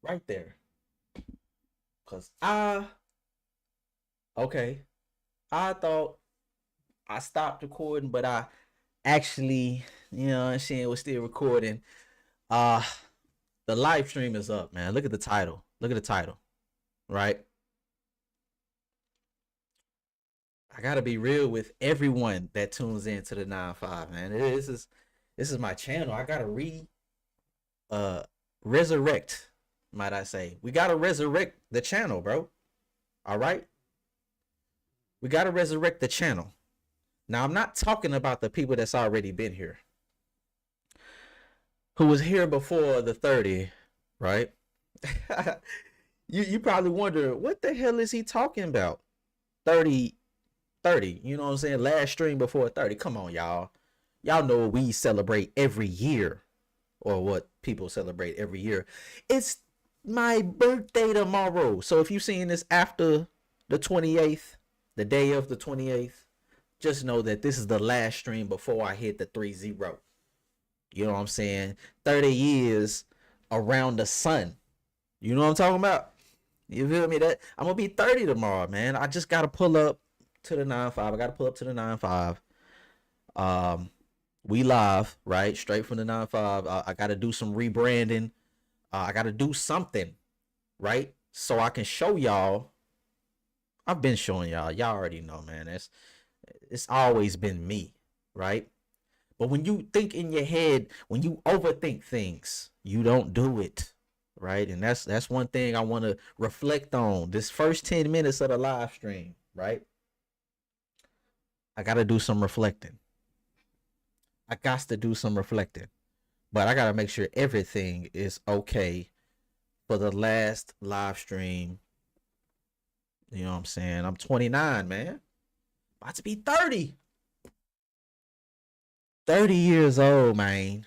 right there. Cause okay, I thought I stopped recording, but I actually, you know what I'm saying, was still recording. Uh the live stream is up, man. Look at the title. Look at the title, right? I gotta be real with everyone that tunes in to the 9-5, man. This is my channel. I gotta uh resurrect, might I say. We gotta resurrect the channel, bro. All right? We gotta resurrect the channel. Now I'm not talking about the people that's already been here, who was here before the 30, right? You probably wonder what the hell is he talking about? 30 30, you know what I'm saying? Last stream before 30. Come on, y'all. Y'all know we celebrate every year, or what people celebrate every year. It's my birthday tomorrow. So if you seeing this after the 28th, the day of the 28th, just know that this is the last stream before I hit the 3-0. You know what I'm saying? 30 years around the sun. You know what I'm talking about? You feel me? That I'm gonna be 30 tomorrow, man. I just gotta pull up to the 9-5. I gotta pull up to the 9-5. Um, we live, right? Straight from the 9-5. I gotta do some rebranding. I gotta do something, right? So I can show y'all. I've been showing y'all. Y'all already know, man. It's always been me, right? But when you think in your head, when you overthink things, you don't do it, right? And that's one thing I want to reflect on this first 10 minutes of the live stream, right? I got to do some reflecting. I got to do some reflecting. But I got to make sure everything is okay for the last live stream. You know what I'm saying? I'm 29, man. About to be 30. 30 years old, man.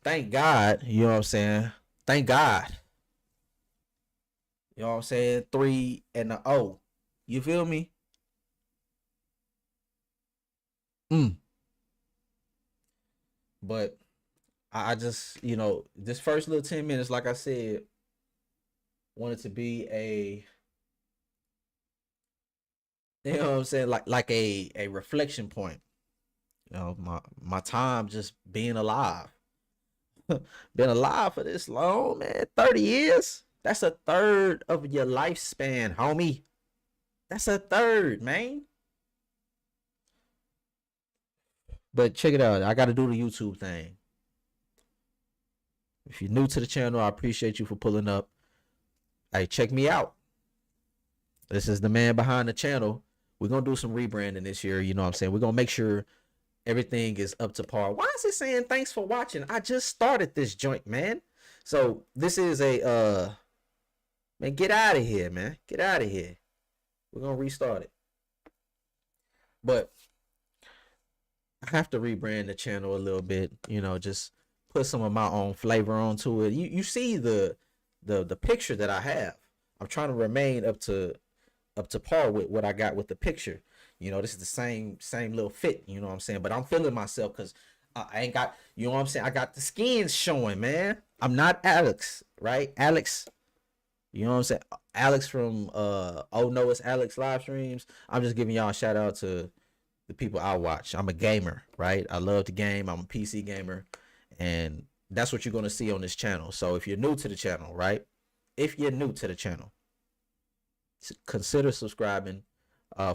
Thank God. You know what I'm saying? Thank God. You know what I'm saying? 3 and the O. You feel me? Mm. But I just, this first little 10 minutes, like I said, wanted to be you know what I'm saying, like a reflection point. My time just being alive. Been alive for this long, man. 30 years. That's a third of your lifespan, homie. That's a third, man. But check it out. I got to do the YouTube thing. If you're new to the channel, I appreciate you for pulling up. Hey, check me out. This is the man behind the channel. We're going to do some rebranding this year. You know what I'm saying? We're going to make sure everything is up to par. Why is it saying thanks for watching? I just started this joint, man. So this is man, get out of here, man. Get out of here. We're going to restart it. But I have to rebrand the channel a little bit, just put some of my own flavor onto it. You see the picture that I have. I'm trying to remain up to par with what I got with the picture. This is the same little fit, you know what I'm saying? But I'm feeling myself because I ain't got, you know what I'm saying? I got the skins showing, man. I'm not Alex, right? Alex, you know what I'm saying? Alex from Oh No It's Alex live streams. I'm just giving y'all a shout out to the people I watch. I'm a gamer, right? I love the game. I'm a PC gamer, and that's what you're going to see on this channel. So if you're new to the channel, right? If you're new to the channel, consider subscribing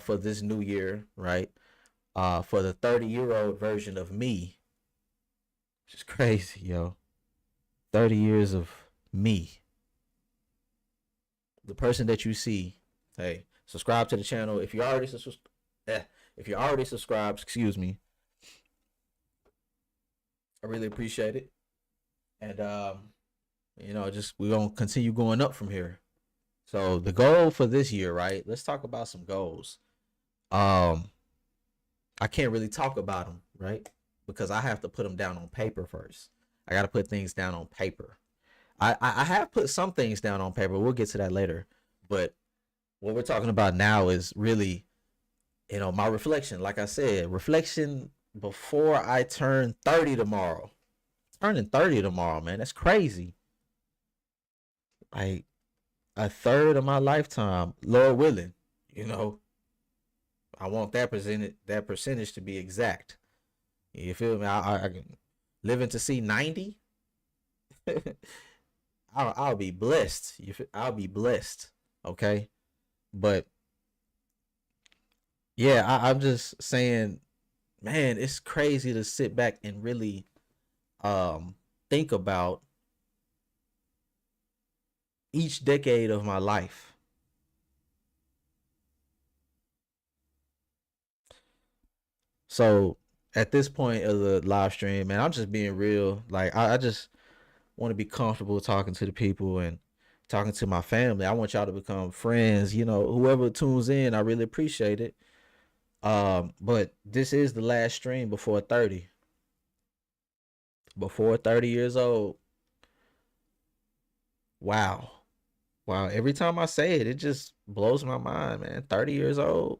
for this new year, right? For the 30-year-old version of me, which is crazy, yo. 30 years of me. The person that you see, hey, subscribe to the channel. If you already subscribed, excuse me, I really appreciate it. And just we're gonna continue going up from here. So the goal for this year, right? Let's talk about some goals. I can't really talk about them, right? Because I have to put them down on paper first. I got to put things down on paper. I have put some things down on paper. We'll get to that later. But what we're talking about now is really, my reflection. Like I said, reflection before I turn 30 tomorrow. turning 30 tomorrow, man. That's crazy. Like a third of my lifetime, Lord willing. You know, I want that percentage to be exact. You feel me? I can living to see 90. I'll be blessed. I'll be blessed. Okay, but yeah, I'm just saying, man, it's crazy to sit back and really think about each decade of my life. So at this point of the live stream, man, I'm just being real. Like I just want to be comfortable talking to the people and talking to my family. I want y'all to become friends. You know, whoever tunes in, I really appreciate it. But this is the last stream before 30. Before 30 years old. Wow. Wow. Every time I say it, it just blows my mind, man. 30 years old.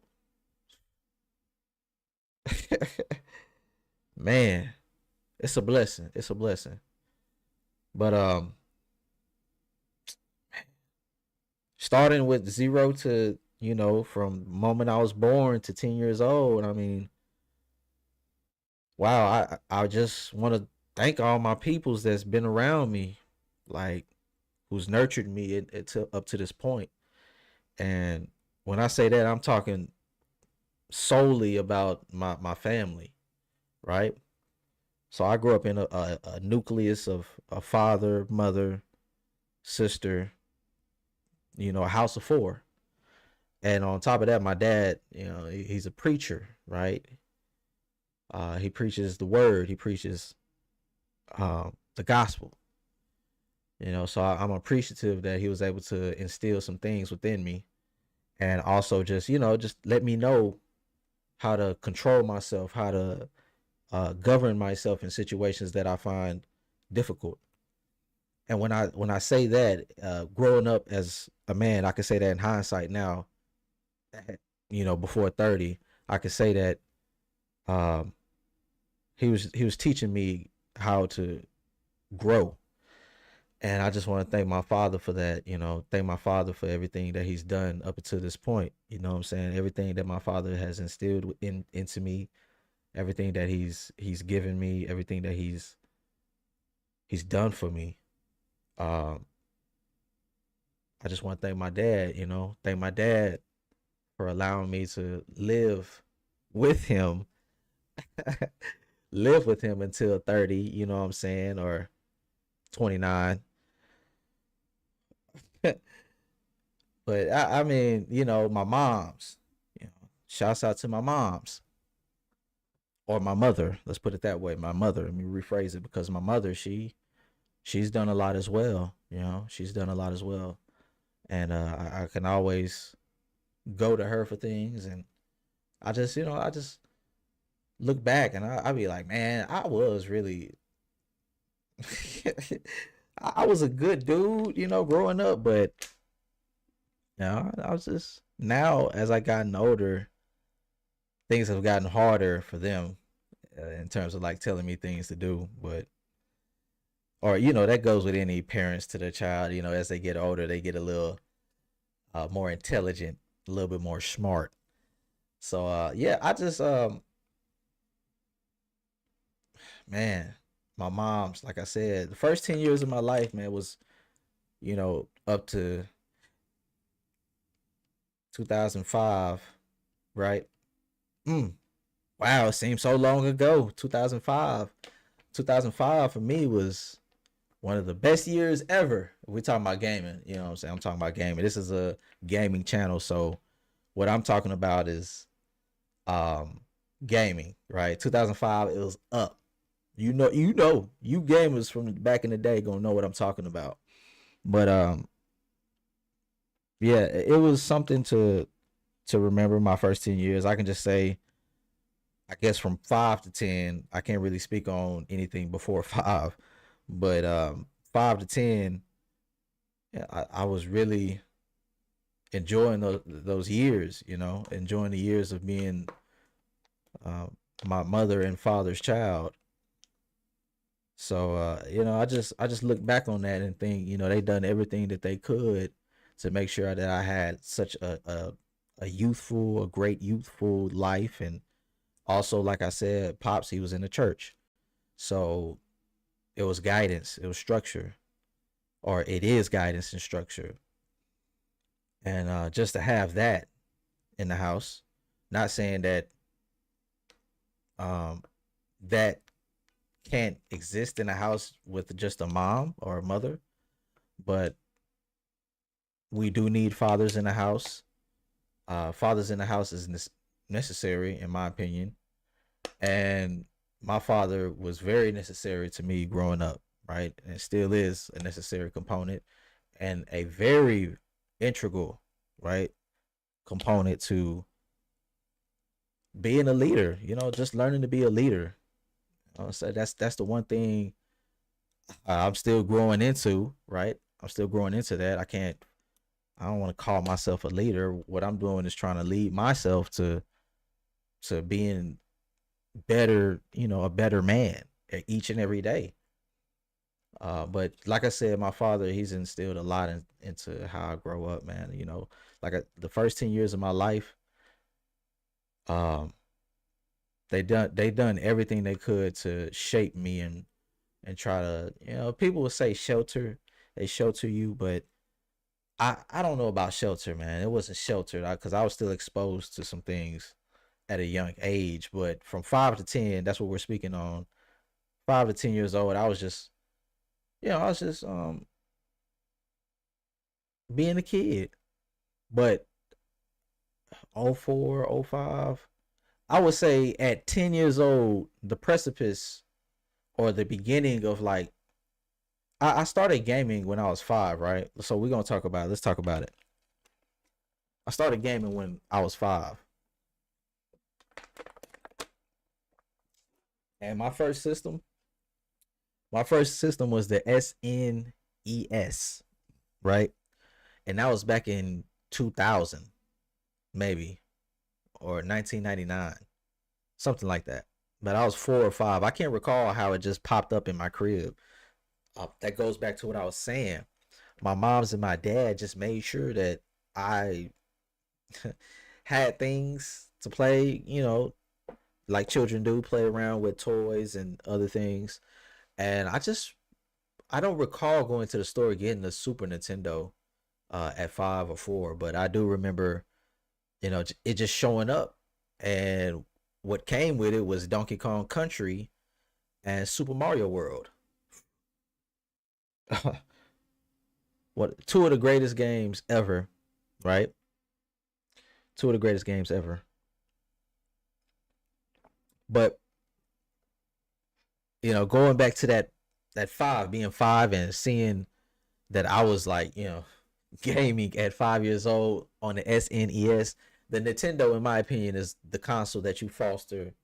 Man, it's a blessing. It's a blessing. But starting with zero to, from the moment I was born to 10 years old, I mean, wow, I just want to thank all my peoples that's been around me, like who's nurtured me up to this point. And when I say that, I'm talking solely about my family, right? So I grew up in a nucleus of a father, mother, sister, a house of four. And on top of that, my dad, he's a preacher, right? He preaches the word, he preaches the gospel, so I'm appreciative that he was able to instill some things within me, and also just let me know how to control myself, how to govern myself in situations that I find difficult. And when I say that, growing up as a man, I can say that in hindsight now, before 30, I could say that um, he was teaching me how to grow. And I just want to thank my father for that, thank my father for everything that he's done up until this point. You know what I'm saying? Everything that my father has instilled into me, everything that he's given me, everything that he's done for me. Um, I just want to thank my dad, thank my dad for allowing me to live with him, live with him until 30, you know what I'm saying, or 29. But I mean, my moms, shouts out to my moms or my mother. Let's put it that way. My mother. Let me rephrase it, because my mother, she's done a lot as well. She's done a lot as well, and I can always go to her for things, and I just look back and I be like, man, I was really, I was a good dude, growing up, but I was just now as I gotten older, things have gotten harder for them in terms of like telling me things to do, but or that goes with any parents to their child. As they get older, they get a little more intelligent, a little bit more smart. So yeah, I just man, my mom's, like I said, the first 10 years of my life, man, was up to 2005, right? Mm, wow, it seems so long ago. 2005. 2005 for me was one of the best years ever. We're talking about gaming, you know what I'm saying? I'm talking about gaming. This is a gaming channel, so what I'm talking about is um gaming, right? 2005, it was up. You gamers from back in the day gonna know what I'm talking about. But yeah, it was something to remember my first 10 years. I can just say, I guess from 5 to 10, I can't really speak on anything before 5, but 5 to 10, yeah, I was really enjoying those years, enjoying the years of being uh, my mother and father's child. So I just look back on that and think, they done everything that they could to make sure that I had such a great youthful life. And also, like I said, Pops, he was in the church. So it was guidance, it was structure, or it is guidance and structure. And just to have that in the house, not saying that um, that can't exist in a house with just a mom or a mother, but we do need fathers in the house. Fathers in the house is necessary, in my opinion. And my father was very necessary to me growing up, right? And it still is a necessary component and a very integral, right, component to being a leader. Just learning to be a leader. So that's the one thing I'm still growing into, right? I'm still growing into that. I don't want to call myself a leader. What I'm doing is trying to lead myself to being better, a better man each and every day. But like I said, my father, he's instilled a lot into how I grow up, man. The first 10 years of my life, um, they done everything they could to shape me and try to, people would say shelter, they shelter you, but I don't know about shelter, man. It wasn't sheltered because I was still exposed to some things at a young age. But from 5 to 10, that's what we're speaking on. 5 to 10 years old, I was just being a kid. But 04, 05, I would say at 10 years old, the precipice or the beginning of like I started gaming when I was 5, right? So we're gonna talk about it. Let's talk about it. I started gaming when I was 5. And my first system was the SNES, right? And that was back in 2000, maybe, or 1999, something like that. But I was 4 or 5. I can't recall how it just popped up in my crib. That goes back to what I was saying. My mom's and my dad just made sure that I had things to play, like children do, play around with toys and other things. And I don't recall going to the store getting the Super Nintendo at 5 or 4, but I do remember, it just showing up. And what came with it was Donkey Kong Country and Super Mario World. What two of the greatest games ever, right? Two of the greatest games ever. But going back to that 5, being 5 and seeing that I was like, gaming at 5 years old on the SNES. The Nintendo, in my opinion, is the console that you foster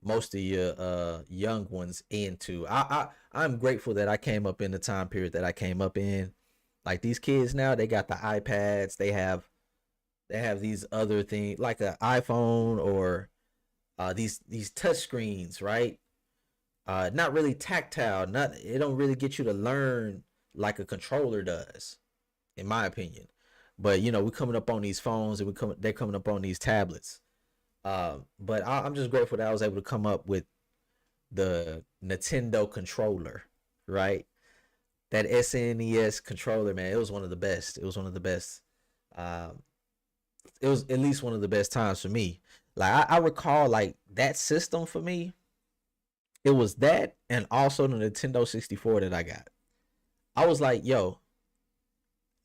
most of your young ones into. I'm grateful that I came up in the time period that I came up in. Like these kids now, they got the iPads. They have these other things like an iPhone or these touch screens, right? Not really tactile. Not it don't really get you to learn like a controller does, in my opinion. But we're coming up on these phones and they're coming up on these tablets. But I'm just grateful that I was able to come up with the Nintendo controller, right? That SNES controller, man, it was one of the best. It was one of the best. Um, it was at least one of the best times for me. Like I recall, like that system for me, it was that, and also the Nintendo 64 that I got. I was like, yo,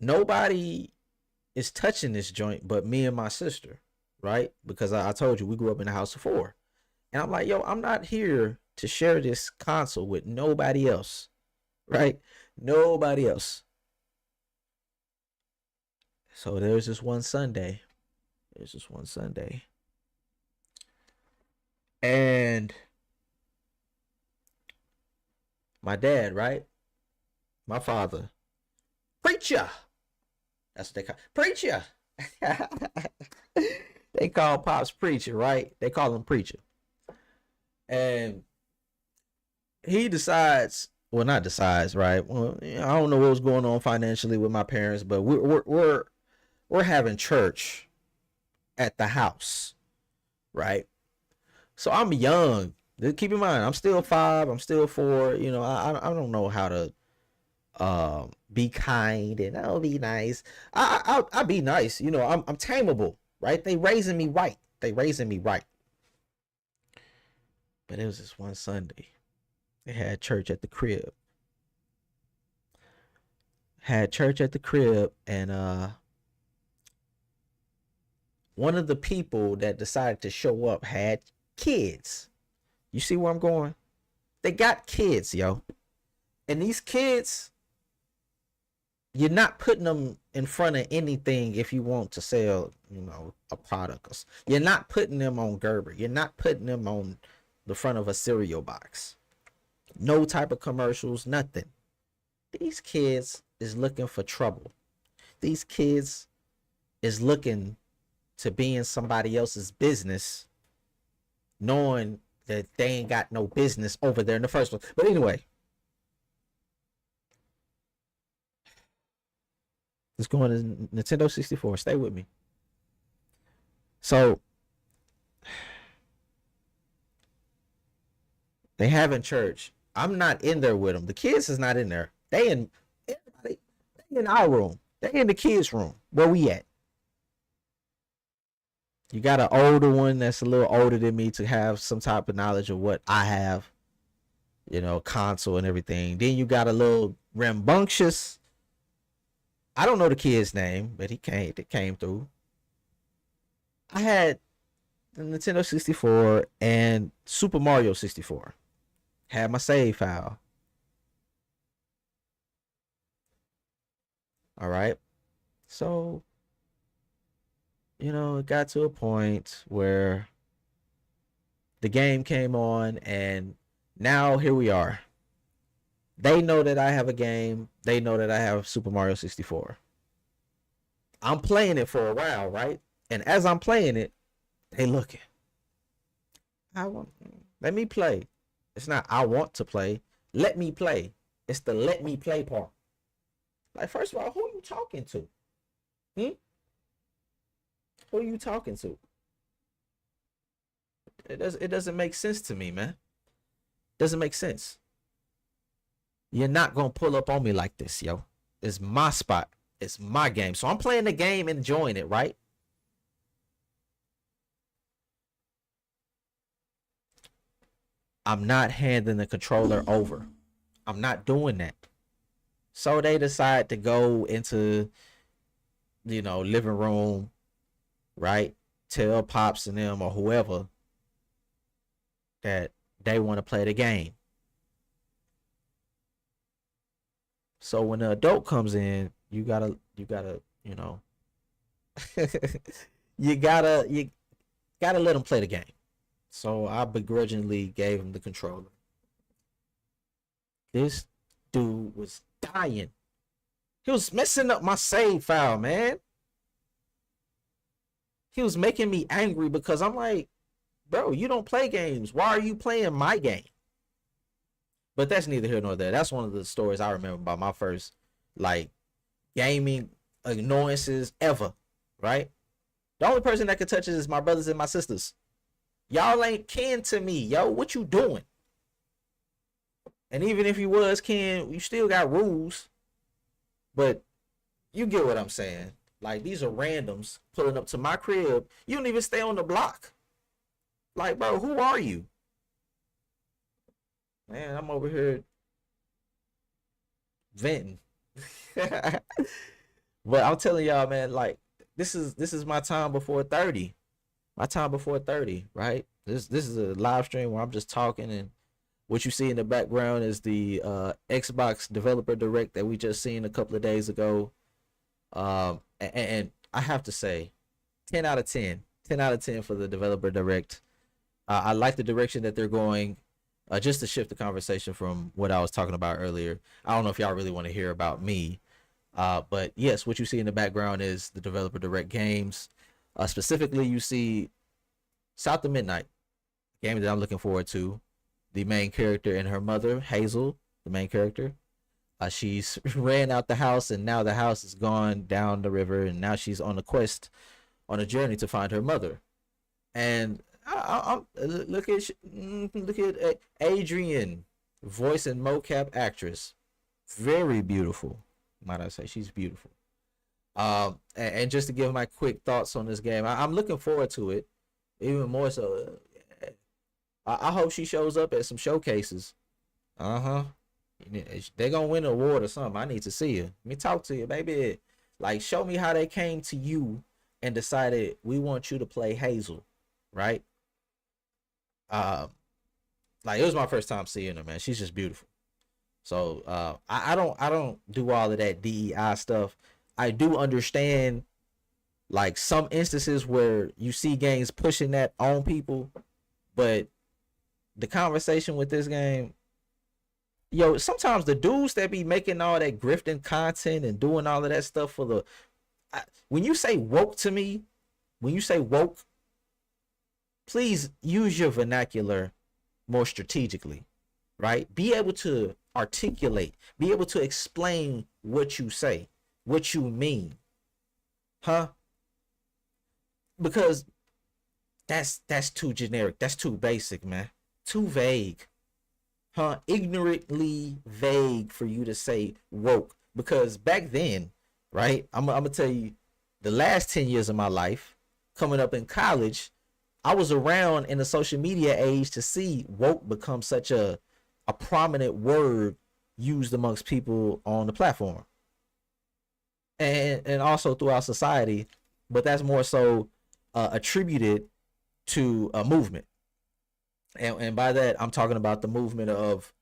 nobody is touching this joint but me and my sister, right? Because I told you we grew up in a house of 4. And I'm like, yo, I'm not here to share this console with nobody else, right? Nobody else. So there's this one Sunday. There's this one Sunday. And my dad, right? My father, preacher. That's what they call preacher. They call Pops preacher, right? They call him preacher. And he decides, well, not decides, right? Well, I don't know what was going on financially with my parents, but we're having church at the house, right? So I'm young. Keep in mind, I'm still 5. I'm still 4. You know, I don't know how to be kind and I'll be nice. I'll be nice. You know, I'm tameable, right? They raising me right. They raising me right. But it was this one Sunday. They had church at the crib. Had church at the crib, and one of the people that decided to show up had kids. You see where I'm going? They got kids, yo. And these kids, you're not putting them in front of anything if you want to sell, you know, a product. You're not putting them on Gerber. You're not putting them on the front of a cereal box. No type of commercials, nothing. These kids is looking for trouble. These kids is looking to be in somebody else's business, knowing that they ain't got no business over there in the first place. But anyway, let's go on to Nintendo 64. Stay with me. So they having church. I'm not in there with them. The kids is not in there. They in everybody. They in our room. They in the kids' room. Where we at? You got an older one that's a little older than me to have some type of knowledge of what I have, you know, console and everything. Then you got a little rambunctious. I don't know the kid's name, but it came through. I had the Nintendo 64 and Super Mario 64. Had my save file. All right. So, you know, it got to a point where the game came on, and now here we are. They know that I have a game. They know that I have Super Mario 64. I'm playing it for a while, right? And as I'm playing it, they looking. Let me play. It's not I want to play. Let me play. It's the let me play part. Like, first of all, who are you talking to? Who are you talking to? It doesn't make sense to me, man. Doesn't make sense. You're not gonna pull up on me like this, yo. It's my spot. It's my game. So I'm playing the game, enjoying it, right? I'm not handing the controller over. I'm not doing that. So they decide to go into, you know, living room, right? Tell Pops and them or whoever that they want to play the game. So when the adult comes in, you gotta, you know, you gotta let them play the game. So I begrudgingly gave him the controller. This dude was dying. He was messing up my save file, man. He was making me angry because I'm like, bro, you don't play games. Why are you playing my game? But that's neither here nor there. That's one of the stories I remember about my first, like, gaming annoyances ever, right? The only person that can touch it is my brothers and my sisters. Y'all ain't kin to me, yo. What you doing? And even if you was kin, you still got rules. But you get what I'm saying. Like, these are randoms pulling up to my crib. You don't even stay on the block. Like, bro, who are you? Man, I'm over here venting. But I'm telling y'all, man, like, this is my time before 30. My time before 30, right? This is a live stream where I'm just talking, and what you see in the background is the Xbox Developer Direct that we just seen a couple of days ago. And I have to say, 10 out of 10. 10 out of 10 for the Developer Direct. I like the direction that they're going. Just to shift the conversation from what I was talking about earlier. I don't know if y'all really want to hear about me. But yes, what you see in the background is the Developer Direct games. Specifically, you see South of Midnight, game that I'm looking forward to. the main character and her mother, Hazel, the main character. She's ran out the house, and now the house is gone down the river, and now she's on a quest, on a journey to find her mother. And look at Adrian, voice and mocap actress, very beautiful. Might I say she's beautiful. And just to give my quick thoughts on this game, I'm looking forward to it, even more so. I hope she shows up at some showcases. Uh huh. They're gonna win an award or something. I need to see you. Let me talk to you, baby. Like, show me how they came to you and decided we want you to play Hazel, right? Uh, like, it was my first time seeing her, man. She's just beautiful. So I don't do all of that DEI stuff. I do understand like some instances where you see games pushing that on people, but the conversation with this game, yo, sometimes the dudes that be making all that grifting content and doing all of that stuff for the when you say woke to me, when you say woke, please use your vernacular more strategically, right? Be able to articulate, be able to explain what you say, what you mean, huh? Because that's too generic, that's too basic, man, too vague, huh? Ignorantly vague for you to say woke. Because back then, right? I'm gonna tell you, the last 10 years of my life, coming up in college, I was around in the social media age to see woke become such a prominent word used amongst people on the platform, and also throughout society. But that's more so attributed to a movement, and by that I'm talking about the movement of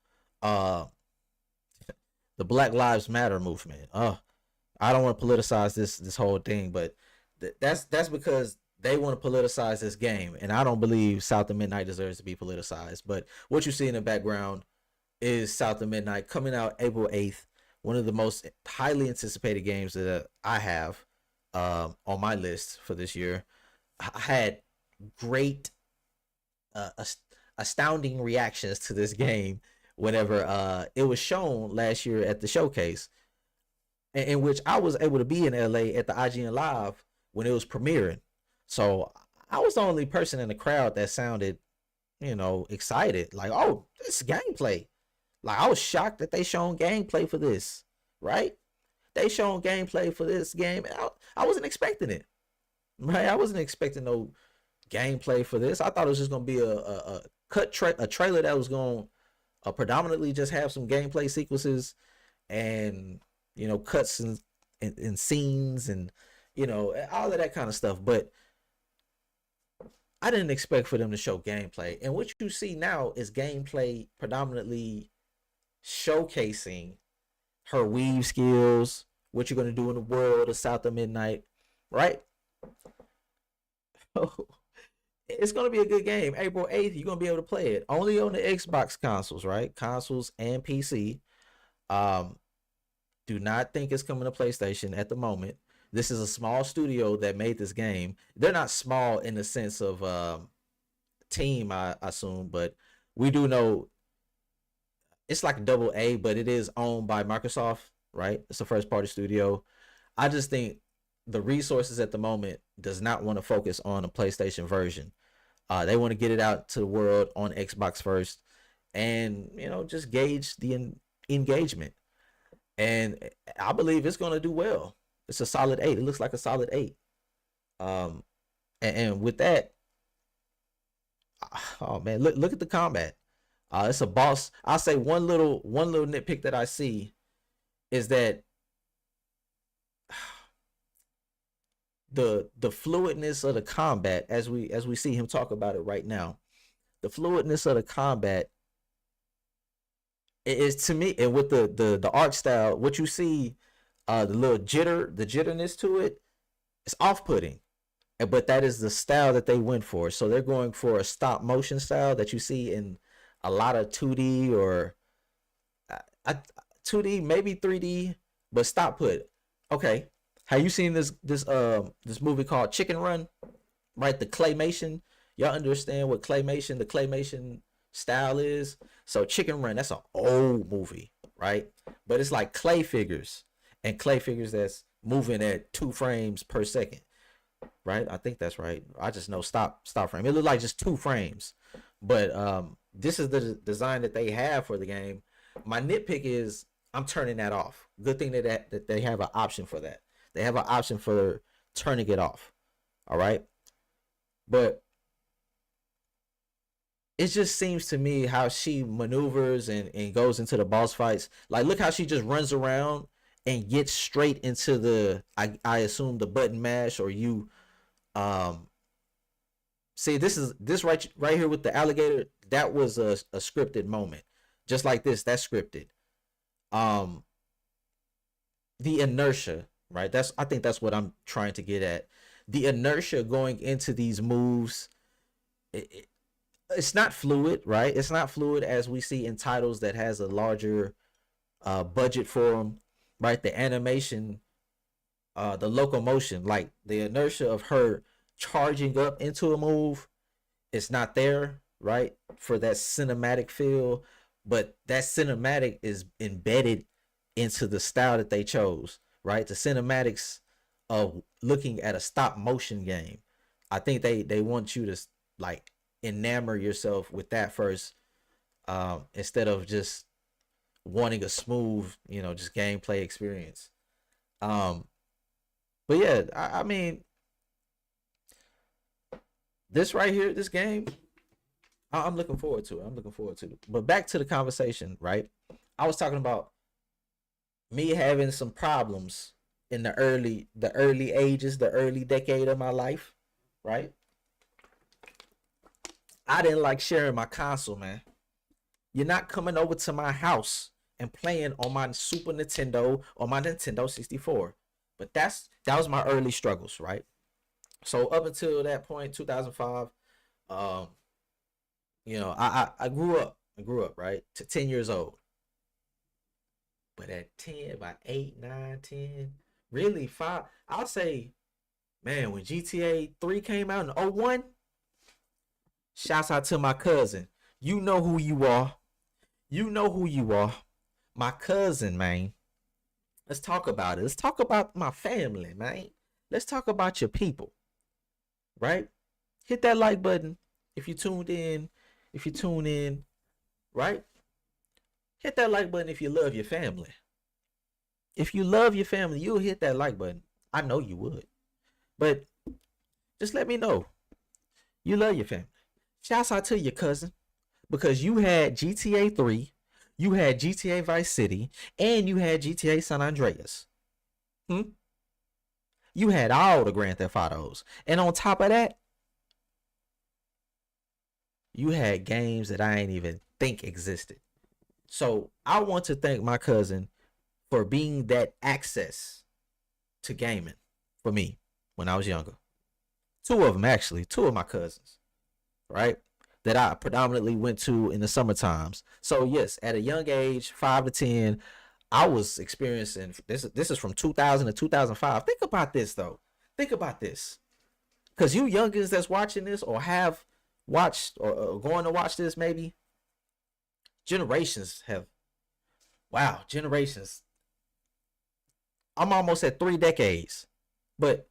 uh the Black Lives Matter movement. I don't want to politicize this whole thing, but that's because they want to politicize this game, and I don't believe South of Midnight deserves to be politicized. But what you see in the background is South of Midnight, coming out April 8th. One of the most highly anticipated games that I have on my list for this year. I had great, astounding reactions to this game whenever it was shown last year at the showcase, in which I was able to be in LA at the IGN Live when it was premiering. So I was the only person in the crowd that sounded, excited. Like, oh, this gameplay. Like, I was shocked that they shown gameplay for this, right? They shown gameplay for this game. I wasn't expecting it, right? I wasn't expecting no gameplay for this. I thought it was just gonna be a trailer that was gonna predominantly just have some gameplay sequences and cuts and scenes and all of that kind of stuff. But I didn't expect for them to show gameplay. And what you see now is gameplay predominantly showcasing her weave skills, what you're going to do in the world of South of Midnight, right? It's going to be a good game. April 8th, you're going to be able to play it. Only on the Xbox consoles, right? Consoles and PC. Do not think it's coming to PlayStation at the moment. This is a small studio that made this game. They're not small in the sense of team, I assume, but we do know it's like double A, but it is owned by Microsoft, right? It's a first party studio. I just think the resources at the moment does not want to focus on a PlayStation version. They want to get it out to the world on Xbox first, and just gauge the engagement. And I believe it's going to do well. It's a solid 8. It looks like a solid 8. And with that, oh man, look at the combat. It's a boss. I'll say one little nitpick that I see is that the fluidness of the combat, as we see him talk about it right now, the fluidness of the combat is, to me, and with the art style, what you see, the little jitterness to it, it's off-putting. But that is the style that they went for. So they're going for a stop motion style that you see in a lot of 2D or 2D, maybe 3D, but stop put. Okay, have you seen this movie called Chicken Run? Right, the claymation. Y'all understand what claymation, the claymation style is. So Chicken Run, that's an old movie, right? But it's like clay figures, and clay figures that's moving at 2 frames per second, right? I think that's right. I just know stop frame. It looked like just 2 frames, but this is the design that they have for the game. My nitpick is I'm turning that off. Good thing that they have an option for that. They have an option for turning it off. All right, but it just seems to me how she maneuvers and goes into the boss fights. Like, look how she just runs around and gets straight into the I assume the button mash, or you um see, this right here with the alligator, that was a scripted moment. Just like this, that's scripted. Um the inertia, right? That's I think that's what I'm trying to get at. The inertia going into these moves, it, it's not fluid, right? It's not fluid as we see in titles that has a larger budget for them, right? The animation, the locomotion, like the inertia of her charging up into a move, it's not there, right? For that cinematic feel, but that cinematic is embedded into the style that they chose, right? The cinematics of looking at a stop motion game. I think they want you to like enamor yourself with that first, instead of just wanting a smooth, just gameplay experience. Um, but yeah, I mean, this right here, this game, I'm looking forward to it. I'm looking forward to it. But back to the conversation, right? I was talking about me having some problems in the early ages, the early decade of my life, right? I didn't like sharing my console, man. You're not coming over to my house and playing on my Super Nintendo or my Nintendo 64. But that was my early struggles, right? So up until that point, 2005, um, I grew up. I grew up, right? To 10 years old. But at 10, about 8, 9, 10, really 5, I'll say, man, when GTA 3 came out in '01, shouts out to my cousin. You know who you are. You know who you are. My cousin, man. Let's talk about it. Let's talk about my family, man. Let's talk about your people, right? Hit that like button if you tuned in. If you tune in, right? Hit that like button if you love your family. If you love your family, you'll hit that like button. I know you would. But just let me know you love your family. Shouts out to your cousin, because you had GTA 3, you had GTA Vice City, and you had GTA San Andreas. Hmm? You had all the Grand Theft Autos. And on top of that, you had games that I ain't even think existed. So I want to thank my cousin for being that access to gaming for me when I was younger. Two of them, actually, two of my cousins, right? That I predominantly went to in the summer times. So yes, at a young age, 5 to 10, I was experiencing this. This is from 2000 to 2005. Think about this though. Think about this, because you youngins that's watching this or have watched or going to watch this, maybe generations have. Wow, generations. I'm almost at 3 decades, but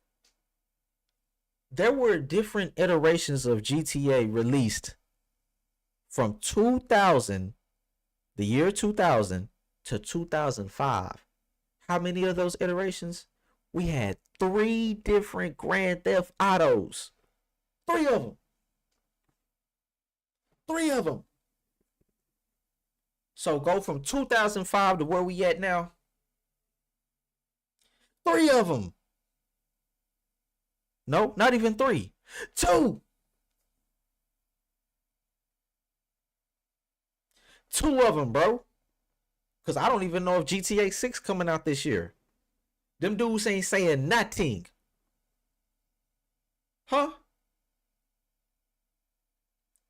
there were different iterations of GTA released from 2000, the year 2000 to 2005. How many of those iterations? We had 3 different Grand Theft Autos. 3 of them. 3 of them. So go from 2005 to where we at now. 3 of them. No, not even 3. 2. 2 of them, bro. Because I don't even know if GTA 6 coming out this year. Them dudes ain't saying nothing. Huh?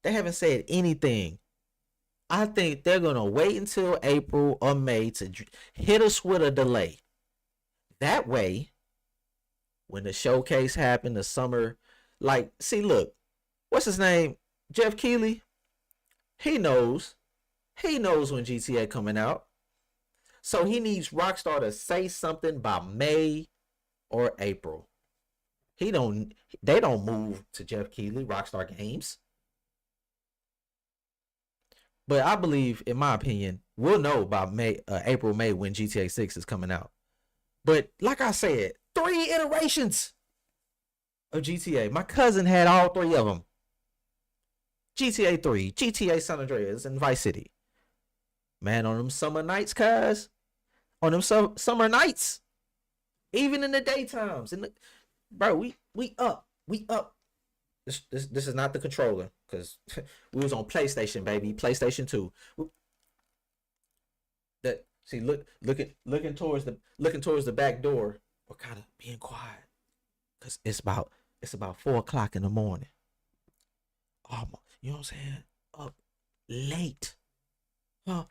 They haven't said anything. I think they're going to wait until April or May to hit us with a delay. That way, when the showcase happened, the summer, like, see, look, what's his name? Jeff Keighley. He knows. He knows when GTA coming out. So he needs Rockstar to say something by May or April. He don't they don't move to Jeff Keighley, Rockstar Games. But I believe, in my opinion, we'll know by April, May when GTA 6 is coming out. But like I said, 3 iterations of GTA. My cousin had all 3 of them. GTA 3, GTA San Andreas, and Vice City. Man, on them summer nights, cuz. On them summer nights. Even in the daytimes. Bro, we up. We up. This is not the controller. Because we was on PlayStation, baby. PlayStation 2. That see, looking towards the back door. We're kind of being quiet. Cause it's about 4 o'clock in the morning. Oh, you know what I'm saying? Up late. Huh?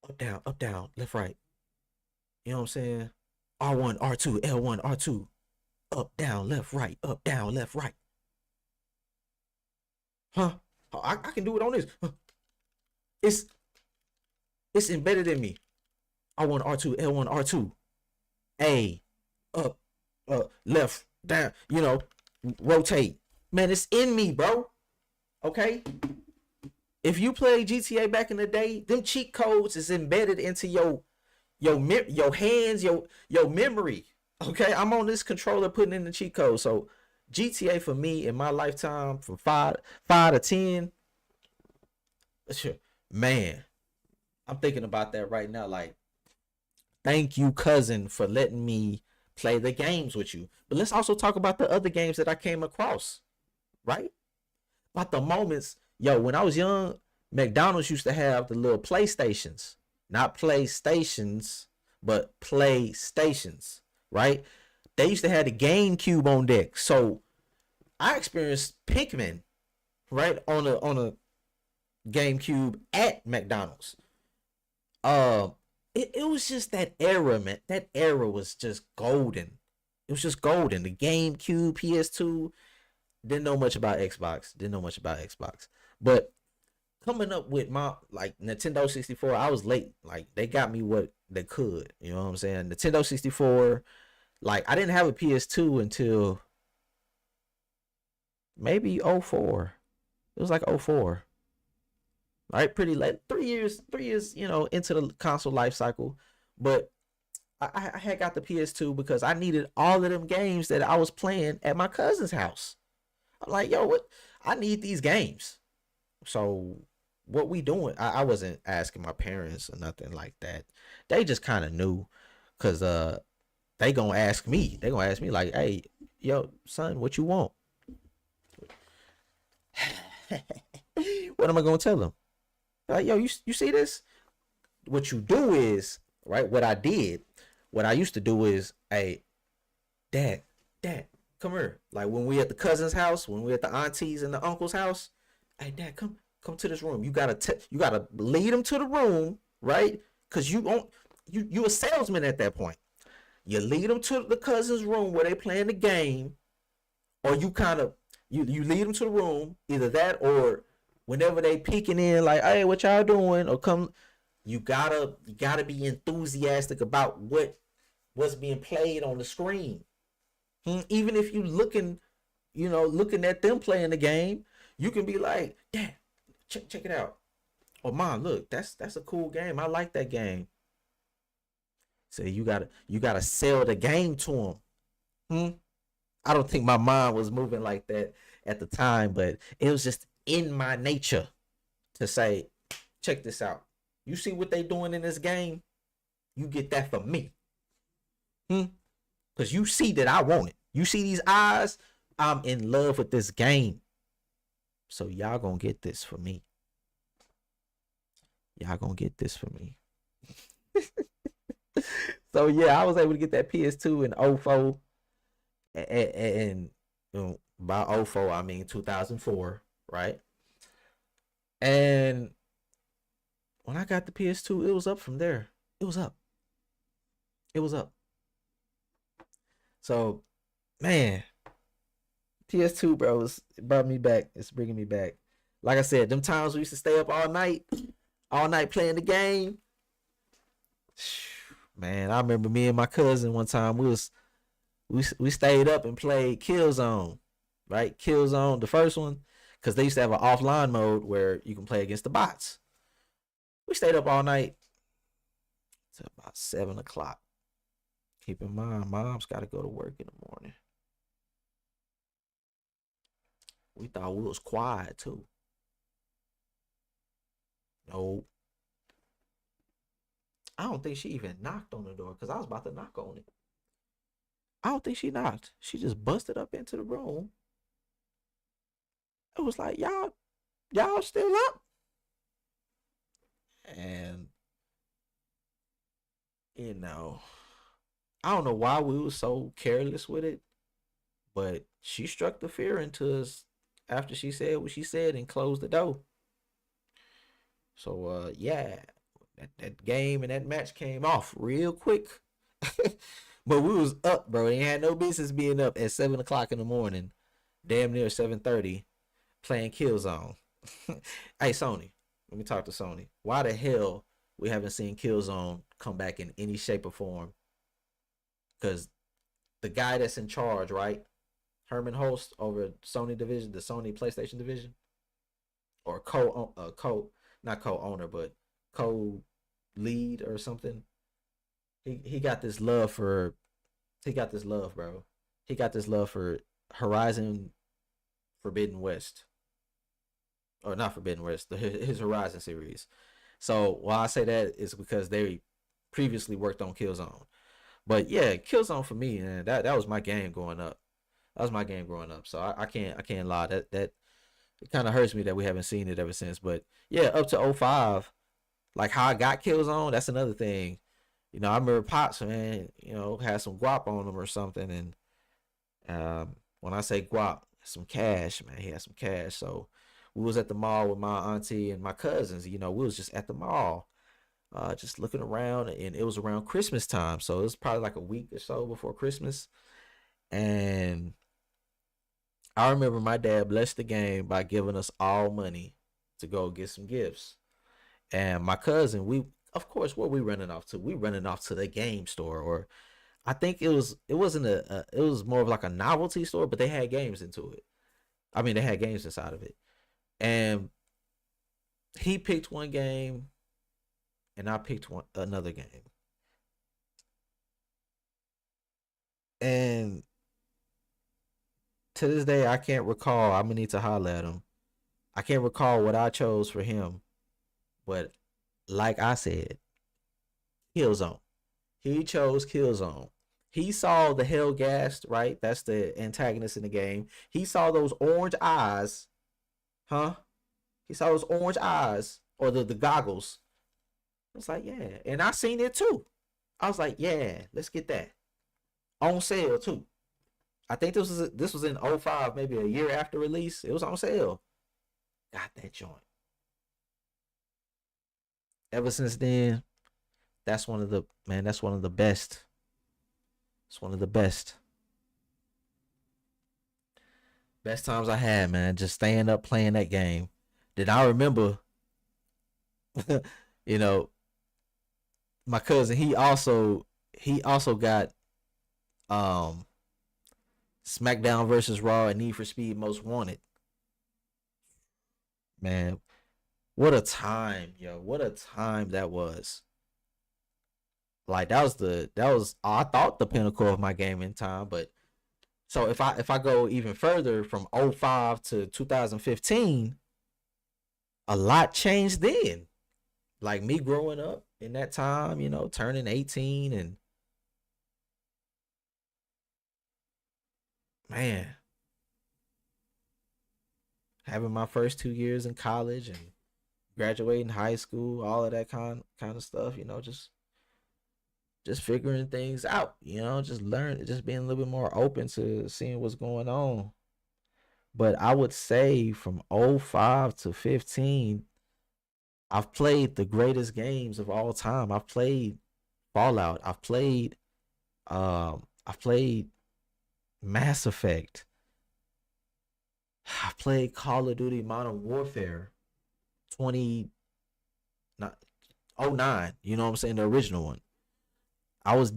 Up, down, left, right. You know what I'm saying? R1, R2, L1, R2. Up, down, left, right. Up, down, left, right. Huh? I can do it on this. Huh. It's it's embedded in me. R1, R2, L1, R2. A, up, left, down. Rotate. Man, it's in me, bro. Okay? If you play GTA back in the day, them cheat codes is embedded into your hands, your memory. Okay, I'm on this controller putting in the cheat code. So GTA for me in my lifetime from five to 10, man, I'm thinking about that right now. Like, thank you, cousin, for letting me play the games with you. But let's also talk about the other games that I came across, right? About the moments, yo, when I was young, McDonald's used to have the little PlayStations, not PlayStations, but PlayStations, right? They used to have the GameCube on deck. So I experienced Pikmin, right, on a GameCube at McDonald's. Uh, it was just that era, man. That era was just golden. It was just golden. The GameCube, PS2. Didn't know much about Xbox. But coming up with my like Nintendo 64, I was late. Like, they got me what they could. You know what I'm saying? Nintendo 64. Like, I didn't have a PS2 until maybe '04. It was like '04. Right, pretty late. 3 years, into the console life cycle. But I had got the PS2 because I needed all of them games that I was playing at my cousin's house. I'm like, yo, what? I need these games. So what we doing? I wasn't asking my parents or nothing like that. They just kind of knew, cause they gonna ask me. They gonna ask me like, hey, yo, son, what you want? What am I gonna tell them? Like, yo, you see this? What you do is, right? What I used to do is, hey, dad, come here. Like, when we at the cousin's house, when we at the aunties and the uncle's house, hey, dad, come to this room. You gotta lead them to the room, right? Cause you a salesman at that point. You lead them to the cousin's room where they playing the game, or you kind of you lead them to the room, either that or whenever they peeking in, like, hey, what y'all doing, or come, you gotta be enthusiastic about what's being played on the screen. Even if you looking at them playing the game, you can be like, Dad, check it out. Or, Mom, look, that's a cool game. I like that game. So you gotta sell the game to them. Hmm? I don't think my mind was moving like that at the time, but it was just in my nature to say, check this out. You see what they doing in this game? You get that for me. Because you see that I want it. You see these eyes? I'm in love with this game. So y'all gonna get this for me. Y'all gonna get this for me. So yeah, I was able to get that PS2 in '04. And by '04, I mean 2004, right? And when I got the PS2, it was up from there. It was up. It was up. So, man, PS2, bro, it brought me back. It's bringing me back. Like I said, them times we used to stay up all night playing the game. Man, I remember me and my cousin one time we stayed up and played Killzone, right? Killzone, the first one, because they used to have an offline mode where you can play against the bots. We stayed up all night till about 7 o'clock. Keep in mind, mom's got to go to work in the morning. We thought we was quiet too. No, I don't think she even knocked on the door because I was about to knock on it. I don't think she knocked. She just busted up into the room. It was like, y'all still up? And you know, I don't know why we were so careless with it, but she struck the fear into us after she said what she said and closed the door. So yeah, that game and that match came off real quick. But we was up, bro. They had no business being up at 7 o'clock in the morning, damn near 7:30, playing Killzone. Hey Sony, let me talk to Sony. Why the hell we haven't seen Killzone come back in any shape or form? Because the guy that's in charge, right? Herman Holst over Sony division, the Sony PlayStation division, or not co-owner, but co-lead or something. He got this love for he got this love, bro. He got this love for Horizon Forbidden West, or not Forbidden West, his Horizon series. So why I say that is because they previously worked on Killzone. But yeah, Killzone for me, man, that was my game growing up. That was my game growing up. So I can't lie. That it kind of hurts me that we haven't seen it ever since. But yeah, up to '05, like how I got Killzone, that's another thing. I remember Pops, man, had some guap on him or something. And when I say guap, some cash, man, he had some cash. So we was at the mall with my auntie and my cousins. We was just at the mall, just looking around, and it was around Christmas time. So it was probably like a week or so before Christmas. And I remember my dad blessed the game by giving us all money to go get some gifts. And my cousin, we of course, what we running off to? We running off to the game store, or I think it wasn't it was more of like a novelty store, but they had games into it. I mean, they had games inside of it. And he picked one game, and I picked another game. And to this day, I can't recall. I'm gonna need to holler at him. I can't recall what I chose for him, but like I said, Killzone. He chose Killzone. He saw the Hellgast, right? That's the antagonist in the game. He saw those orange eyes, huh? He saw those orange eyes or the goggles. I was like, yeah, and I seen it too. I was like, yeah, let's get that on sale too. I think this was in '05, maybe a year after release. It was on sale. Got that joint. Ever since then, that's one of the best. It's one of the best times I had, man. Just staying up playing that game. Then I remember, you know, my cousin. He also got um SmackDown versus Raw and Need for Speed Most Wanted. Man, what a time, yo! What a time that was. Like that was I thought the pinnacle of my gaming time. But so if I go even further from '05 to 2015, a lot changed then. Like me growing up in that time, turning 18, and man, having my first 2 years in college and graduating high school, all of that kind of stuff, just figuring things out, just learn, just being a little bit more open to seeing what's going on. But I would say from '05 to 15, I've played the greatest games of all time. I've played Fallout. I've played Mass Effect. I played Call of Duty Modern Warfare 20 not oh 09, you know what I'm saying, the original one. I was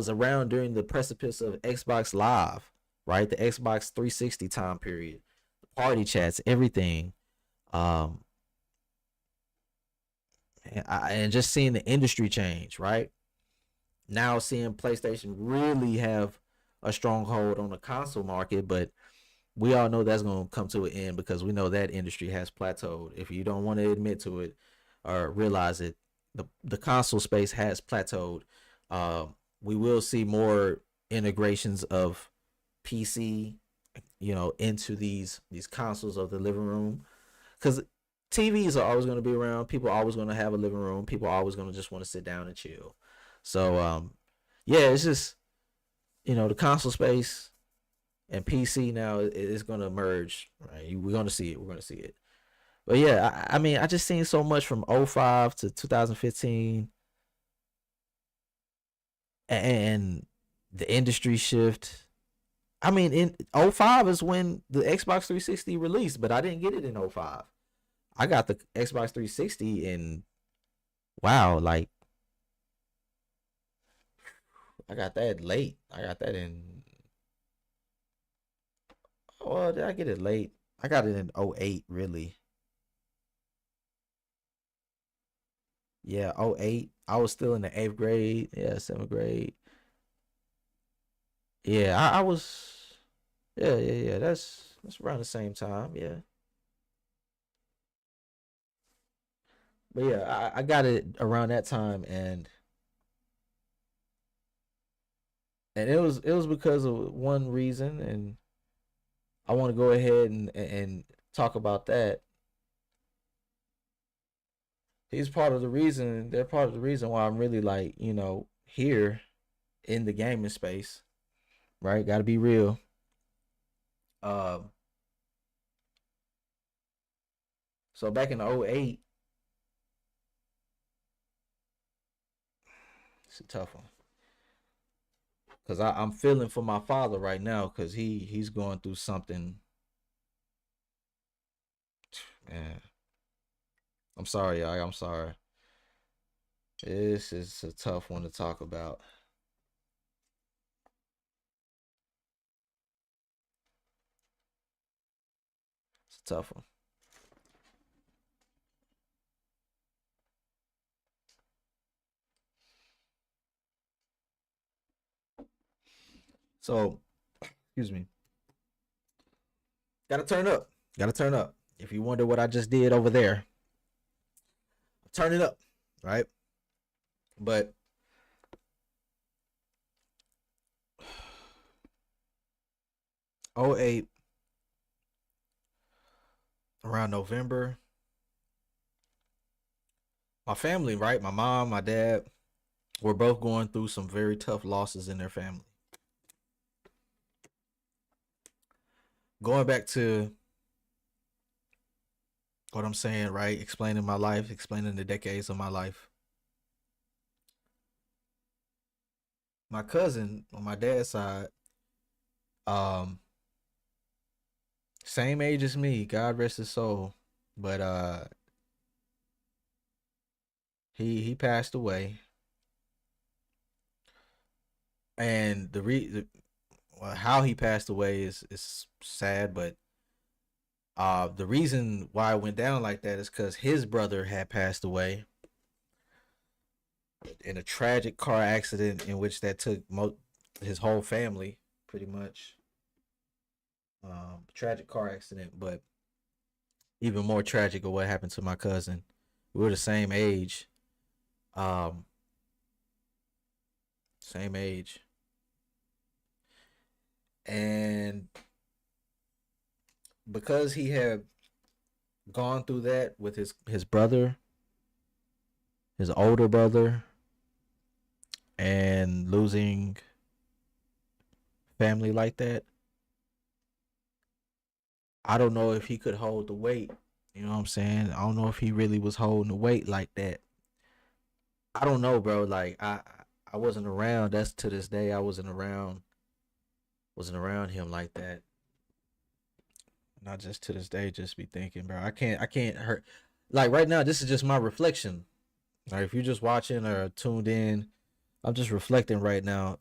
around during the precipice of Xbox Live, right? The Xbox 360 time period. The party chats, everything. Um and just seeing the industry change, right? Now seeing PlayStation really have a stronghold on the console market, but we all know that's going to come to an end because we know that industry has plateaued. If you don't want to admit to it or realize it, the console space has plateaued. Uh, we will see more integrations of PC, into these consoles of the living room, because TVs are always going to be around. People are always going to have a living room. People are always going to just want to sit down and chill. So, yeah, it's just the console space and PC now is going to merge. Right, we're going to see it. We're going to see it. But yeah, I mean, I just seen so much from '05 to 2015, and the industry shift. I mean, in '05 is when the Xbox 360 released, but I didn't get it in '05. I got the Xbox 360 in, wow, like I got that late. I got that in, well, did I get it late? I got it in '08, really. Yeah, '08. I was still in the eighth grade. Yeah, seventh grade. Yeah, I was. Yeah, yeah, yeah. That's around the same time. Yeah, but yeah, I got it around that time, and it was because of one reason, and I want to go ahead and talk about that. He's part of the reason. They're part of the reason why I'm really, like, here in the gaming space. Right, got to be real. Um, so back in '08, it's a tough one. Cause I'm feeling for my father right now, cause he's going through something. Man, I'm sorry, y'all. I'm sorry. This is a tough one to talk about. It's a tough one. So, excuse me. Gotta turn up. Gotta turn up. If you wonder what I just did over there, turn it up, right? But '08, around November, my family, right? My mom, my dad, were both going through some very tough losses in their family. Going back to what I'm saying, right? Explaining my life, explaining the decades of my life. My cousin on my dad's side, um, same age as me, God rest his soul, but he passed away, and well, how he passed away is sad, but the reason why it went down like that is because his brother had passed away in a tragic car accident in which that took his whole family, pretty much. Tragic car accident, but even more tragic of what happened to my cousin. We were the same age. Um, Same age. And because he had gone through that with his brother, his older brother, and losing family like that, I don't know if he could hold the weight. You know what I'm saying? I don't know if he really was holding the weight like that. I don't know, bro. Like I wasn't around. That's to this day. I wasn't around him like that. Not just to this day, just be thinking, bro. I can't hurt. Like right now, this is just my reflection. Like if you're just watching or tuned in, I'm just reflecting right now.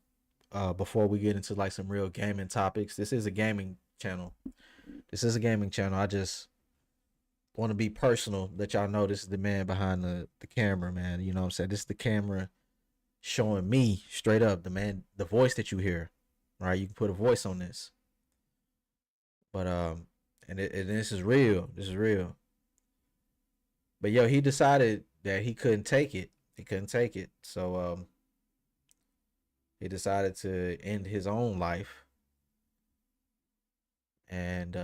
Before we get into like some real gaming topics, this is a gaming channel. This is a gaming channel. I just want to be personal. Let y'all know this is the man behind the camera, man. You know what I'm saying? This is the camera showing me straight up the man, the voice that you hear. Right? You can put a voice on this, but and this is real. This is real. But yo, he decided that he couldn't take it. He couldn't take it. So he decided to end his own life. And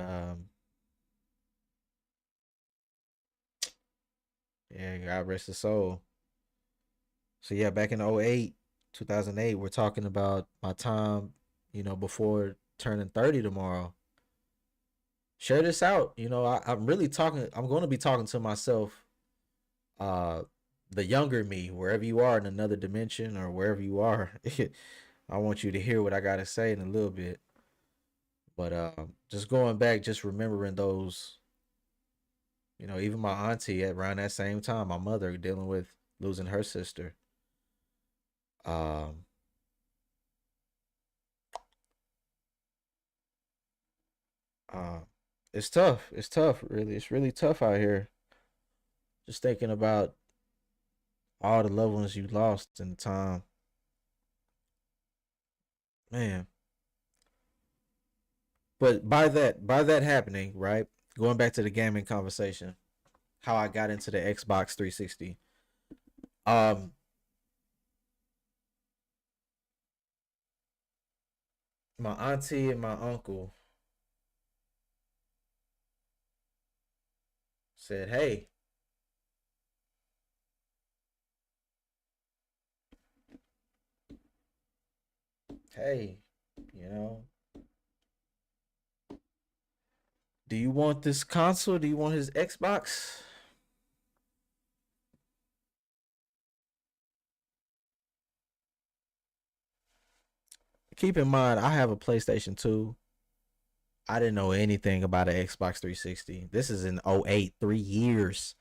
yeah, God rest his soul. So yeah, back in '08, 2008, we're talking about my time, before turning 30 tomorrow. Share this out. I'm really talking, I'm going to be talking to myself, uh, the younger me, wherever you are in another dimension or wherever you are. I want you to hear what I got to say in a little bit. But just going back, just remembering those, even my auntie at around that same time, my mother dealing with losing her sister. Um, uh, it's tough. It's tough, really. It's really tough out here. Just thinking about all the loved ones you lost in the time, man. But by that happening, right? Going back to the gaming conversation, how I got into the Xbox 360. Um, my auntie and my uncle said, "Hey, hey, you know, do you want this console? Do you want his Xbox?" Keep in mind, I have a PlayStation 2. I didn't know anything about an Xbox 360. This is in '08, 3 years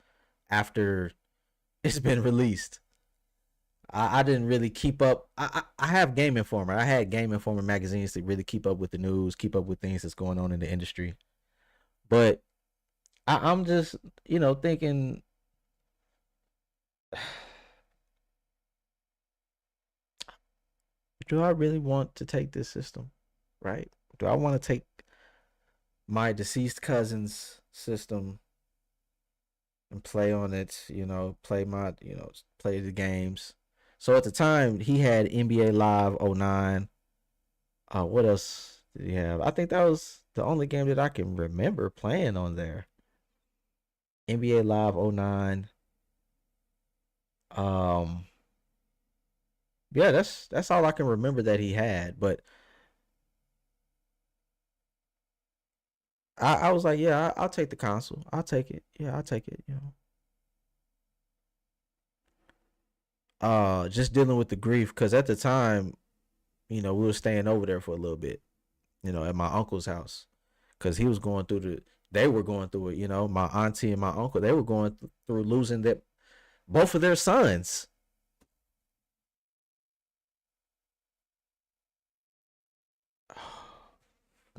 after it's been released. I didn't really keep up. I have Game Informer. I had Game Informer magazines to really keep up with the news, keep up with things that's going on in the industry. But I'm just, thinking, do I really want to take this system? Right? Do I want to take my deceased cousin's system and play on it, play the games. So at the time, he had NBA Live '09. What else did he have? I think that was the only game that I can remember playing on there. NBA Live '09. Um, yeah, that's all I can remember that he had. But I was like, yeah, I'll take the console. I'll take it. Yeah, I'll take it. Just dealing with the grief because at the time, we were staying over there for a little bit, at my uncle's house, because he was going through they were going through it. My auntie and my uncle, they were going through losing that both of their sons.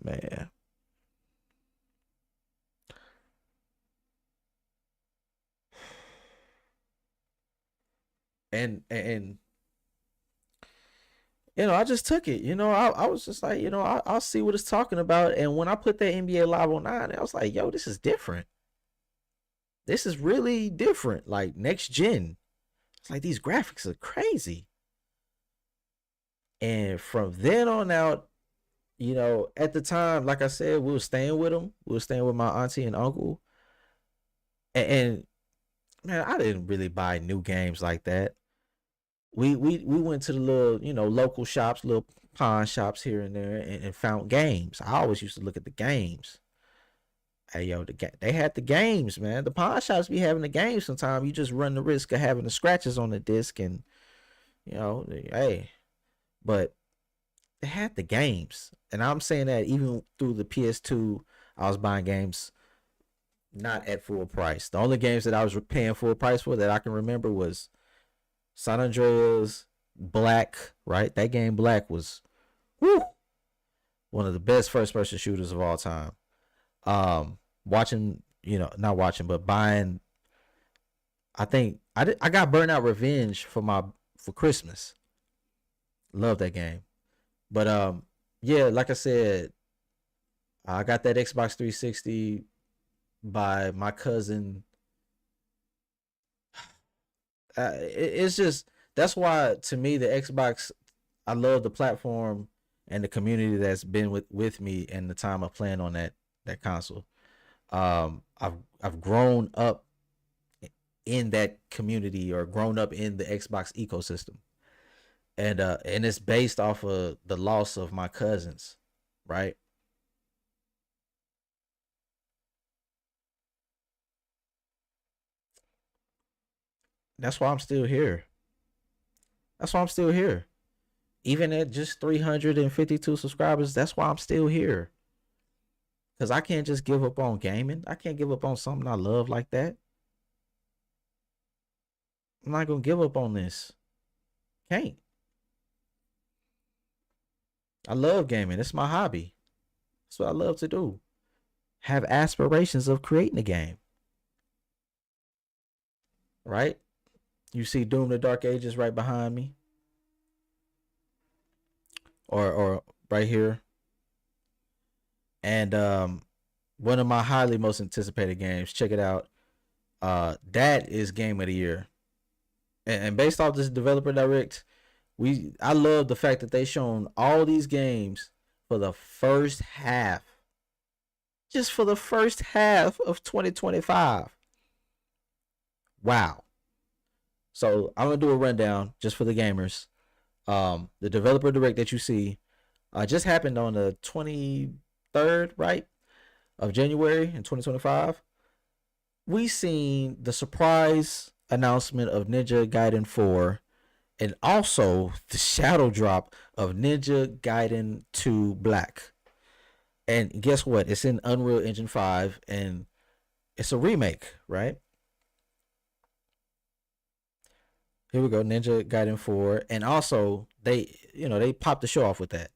Man, and I just took it. I was just like, I'll see what it's talking about. And when I put that NBA Live on 9, I was like, yo, this is different. This is really different. Like next gen. It's like these graphics are crazy. And from then on out, at the time, like I said, we were staying with them. We were staying with my auntie and uncle. And man, I didn't really buy new games like that. We went to the little, local shops, little pawn shops here and there, and found games. I always used to look at the games. Hey yo, they had the games, man. The pawn shops be having the games. Sometimes you just run the risk of having the scratches on the disc, and hey, but they had the games, and I'm saying that even through the PS2, I was buying games not at full price. The only games that I was paying full price for that I can remember was San Andreas, Black, right? That game Black was whew, one of the best first person shooters of all time. Watching, not watching, but buying. I think I got Burnout Revenge for Christmas. Love that game. But yeah, like I said, I got that Xbox 360 by my cousin. It's just that's why to me the Xbox, I love the platform and the community that's been with me and the time of playing on that console. I've grown up in that community or grown up in the Xbox ecosystem, and it's based off of the loss of my cousins, right? That's why I'm still here. That's why I'm still here. Even at just 352 subscribers, that's why I'm still here. Cause I can't just give up on gaming. I can't give up on something I love like that. I'm not gonna give up on this. Can't. I love gaming. It's my hobby. That's what I love to do. Have aspirations of creating a game. Right? You see Doom the Dark Ages right behind me. Or right here. And one of my highly most anticipated games. Check it out. That is game of the year. And based off this developer direct, I love the fact that they shown all these games for the first half. Just for the first half of 2025. Wow. So I'm gonna do a rundown just for the gamers. The developer direct that you see just happened on the 23rd, right, of January in 2025. We seen the surprise announcement of Ninja Gaiden 4 and also the shadow drop of Ninja Gaiden 2 Black. And guess what? It's in Unreal Engine 5 and it's a remake, right? Here we go, Ninja Gaiden 4. And also they popped the show off with that.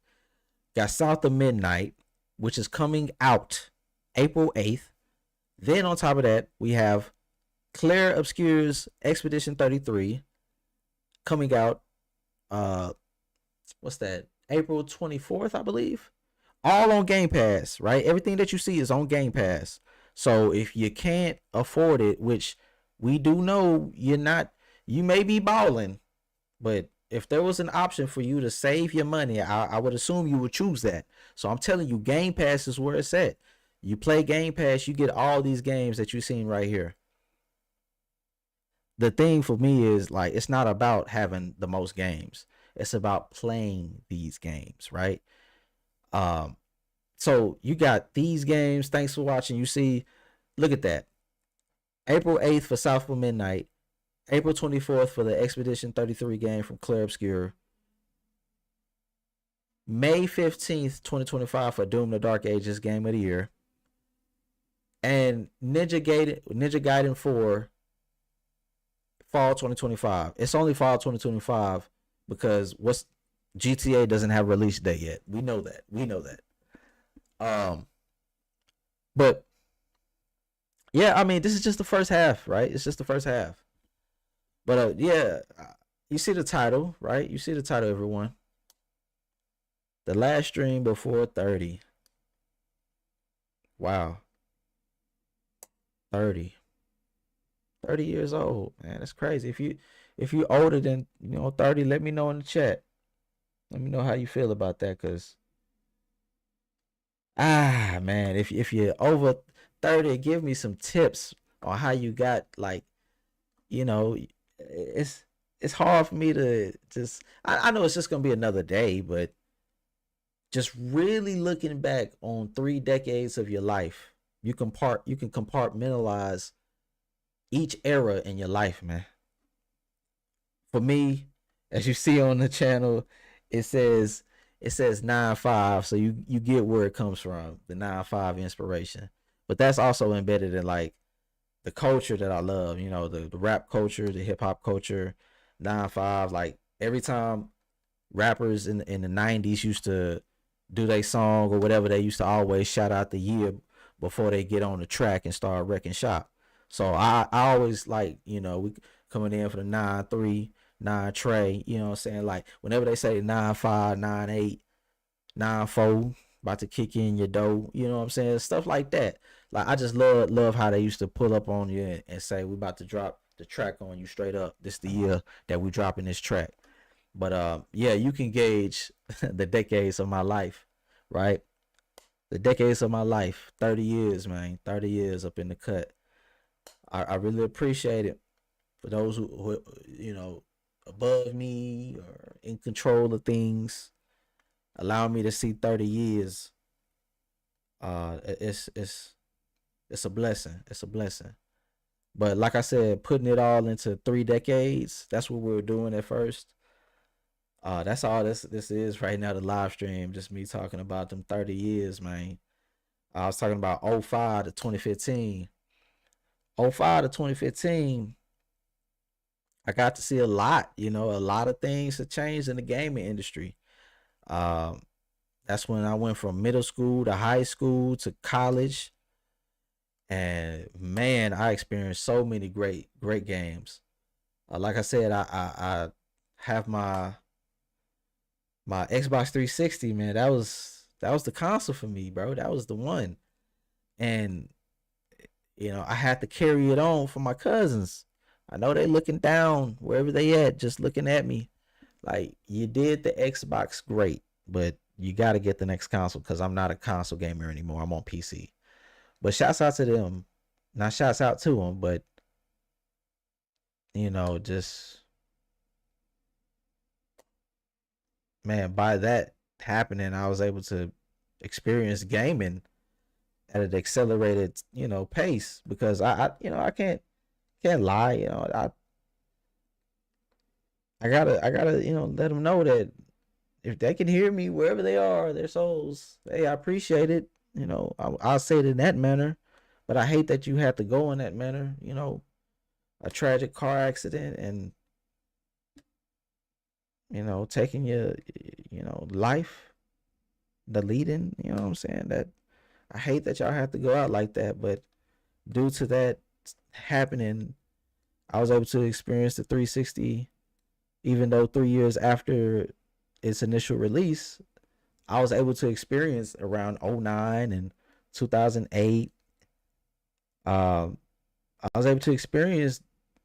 Got South of Midnight, which is coming out April 8th. Then on top of that, we have Claire Obscure's Expedition 33 coming out what's that? April 24th, I believe. All on Game Pass, right? Everything that you see is on Game Pass. So if you can't afford it, which we do know you're not, you may be balling, but if there was an option for you to save your money, I would assume you would choose that. So I'm telling you, Game Pass is where it's at. You play Game Pass, you get all these games that you've seen right here. The thing for me is like it's not about having the most games. It's about playing these games, right? Um, so you got these games. Thanks for watching. You see, look at that. April 8th for Southful Midnight. April 24th for the Expedition 33 game from Claire Obscure. May 15th, 2025 for Doom the Dark Ages Game of the Year. And Ninja Gaiden 4 Fall 2025. It's only Fall 2025 because GTA doesn't have release date yet. We know that. But yeah, I mean, this is just the first half, right? It's just the first half. But yeah, you see the title, right? You see the title, everyone. The last stream before 30. Wow. 30. 30 years old, man. That's crazy. If you older than 30, let me know in the chat. Let me know how you feel about that, cause man, if you're over 30, give me some tips on how you got like, you know, it's hard for me to just I know it's just gonna be another day, but just really looking back on 3 decades of your life, you can compartmentalize each era in your life, man. For me, as you see on the channel, it says it says 9-5, so you get where it comes from, the 9-5 inspiration. But that's also embedded in like the culture that I love, the rap culture, the hip hop culture, 9-5. Like every time rappers in the 90s used to do their song or whatever, they used to always shout out the year before they get on the track and start wrecking shop. So I always like, we coming in for the 9-3, 9 Trey, you know what I'm saying? Like whenever they say 9-5, 9-8, 9-4, about to kick in your dough, you know what I'm saying? Stuff like that. Like I just love how they used to pull up on you and say we about to drop the track on you straight up. This the year that we dropping this track. But yeah, you can gauge the decades of my life, right? The decades of my life, 30 years, man, 30 years up in the cut. I really appreciate it for those who above me or in control of things, allow me to see 30 years. It's a blessing. It's a blessing. But like I said, putting it all into 3 decades, that's what we were doing at first. That's all this is right now, the live stream, just me talking about them 30 years, man. I was talking about '05 to 2015. '05 to 2015, I got to see a lot, a lot of things have changed in the gaming industry. Um, that's when I went from middle school to high school to college. And man, I experienced so many great games. Like I said, I have my Xbox 360, man. That was the console for me, bro. That was the one. And I had to carry it on for my cousins. I know they looking down wherever they at, just looking at me. Like, you did the Xbox great, but you got to get the next console because I'm not a console gamer anymore. I'm on PC. But shouts out to them. Not shouts out to them, but just man, by that happening, I was able to experience gaming at an accelerated, pace because I can't lie, I gotta, let them know that if they can hear me wherever they are, their souls, hey, I appreciate it. I'll say it in that manner, but I hate that you had to go in that manner. A tragic car accident and taking your life, deleting. You know what I'm saying? That I hate that y'all have to go out like that, but due to that happening, I was able to experience the 360, even though 3 years after its initial release, I was able to experience around '09 and 2008. Um, I was able to experience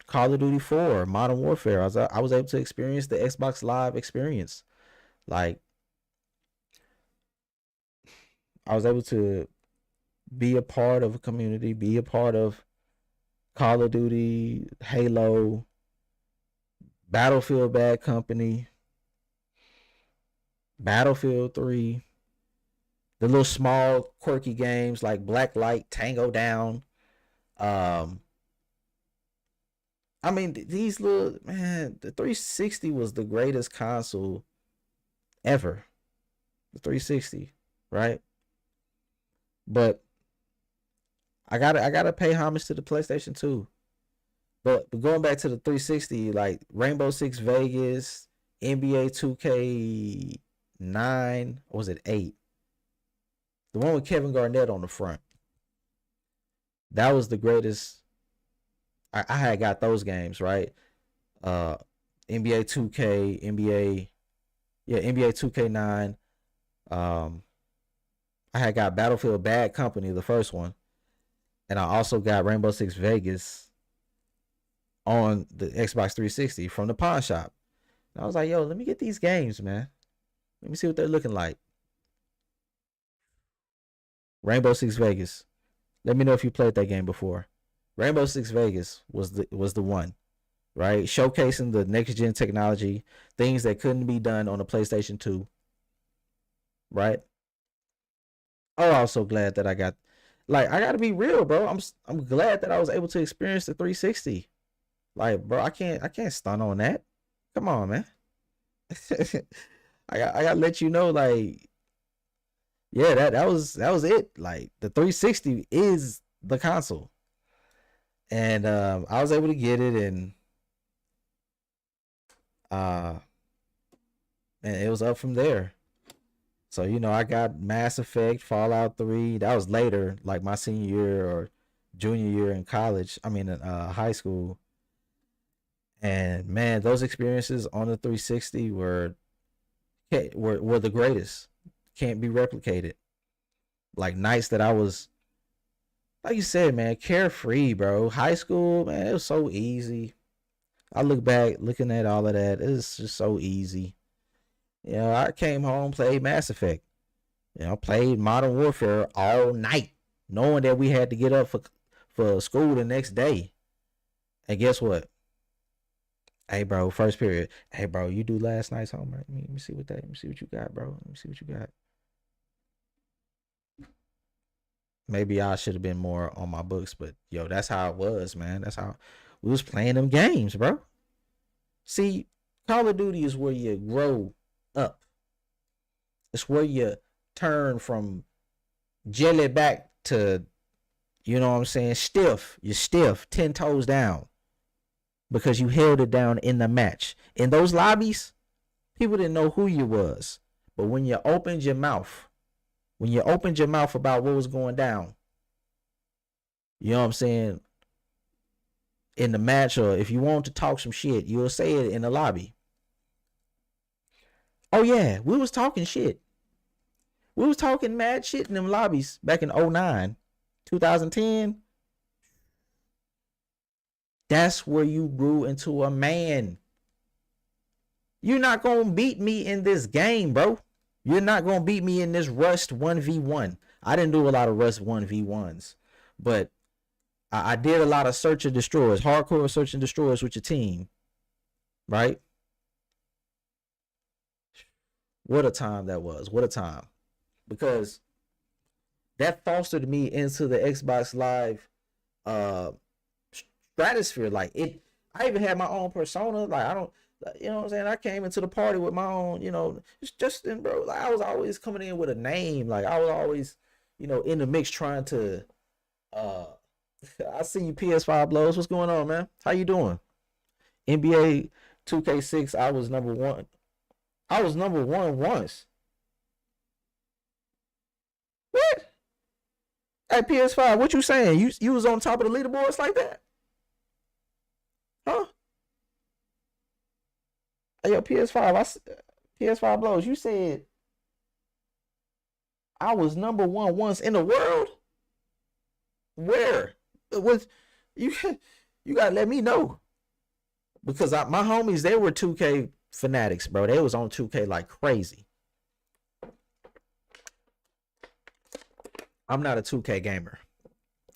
Call of Duty 4, Modern Warfare. I was able to experience the Xbox Live experience. Like, I was able to be a part of a community, be a part of Call of Duty, Halo, Battlefield Bad Company, Battlefield 3, the little small quirky games like Blacklight, Tango Down. Um, I mean, these little, man, the 360 was the greatest console ever. The 360, right? But I gotta pay homage to the PlayStation 2. But going back to the 360, like Rainbow Six Vegas, NBA 2K9, or was it 8? The one with Kevin Garnett on the front. That was the greatest. I had got those games, right? Uh NBA 2K, NBA 2K9. Um I had got Battlefield Bad Company, the first one, and I also got Rainbow Six Vegas on the Xbox 360 from the pawn shop. And I was like, yo, let me get these games, man. Let me see what they're looking like. Rainbow Six Vegas. Let me know if you played that game before. Rainbow Six Vegas was the one, right? Showcasing the next gen technology, things that couldn't be done on the PlayStation 2, right? Oh, I was so glad that I got, like, I gotta be real, bro. I'm glad that I was able to experience the 360. Like, bro, I can't stun on that. Come on, man. I gotta let you know, like, yeah, that was it. Like the 360 is the console, and I was able to get it, uh, and it was up from there. So I got Mass Effect, Fallout 3. That was later, like my senior year or junior year in college. I mean, in high school. And man, those experiences on the 360 were the greatest. Can't be replicated. Like nights that I was, like you said, man, carefree, bro. High school, man, it was so easy. I look back, looking at all of that, it's just so easy. I came home, played Mass Effect. Played Modern Warfare all night, knowing that we had to get up for school the next day. And guess what? Hey, bro, first period. Hey, bro, you do last night's homework. Let me see what that. Let me see what you got, bro. Let me see what you got. Maybe I should have been more on my books, but yo, that's how it was, man. That's how we was playing them games, bro. See, Call of Duty is where you grow up. It's where you turn from jelly back to, you know what I'm saying, stiff. You're stiff, 10 toes down, because you held it down in the match. In those lobbies, people didn't know who you was. But when you opened your mouth about what was going down, you know what I'm saying, in the match, or if you want to talk some shit, you'll say it in the lobby. Oh yeah, we was talking shit. We was talking mad shit in them lobbies back in 09, 2010. That's where you grew into a man. You're not going to beat me in this game, bro. You're not going to beat me in this Rust 1v1. I didn't do a lot of Rust 1v1s, but I did a lot of search and destroys, hardcore search and destroys with your team, right? What a time that was. What a time. Because that fostered me into the Xbox Live stratosphere. Like I even had my own persona. Like I don't, you know what I'm saying? I came into the party with my own, it's Justin, bro. Like I was always coming in with a name. Like I was always, in the mix trying to I see you PS5 blows. What's going on, man? How you doing? NBA 2K6, I was number one. I was number one once. What? At PS5, what you saying? You was on top of the leaderboards like that? Huh? Hey, yo, PS5 blows. You said I was number one once in the world? Where? Was you? You gotta let me know, because my homies, they were 2K fanatics, bro. They was on 2K like crazy. I'm not a 2K gamer.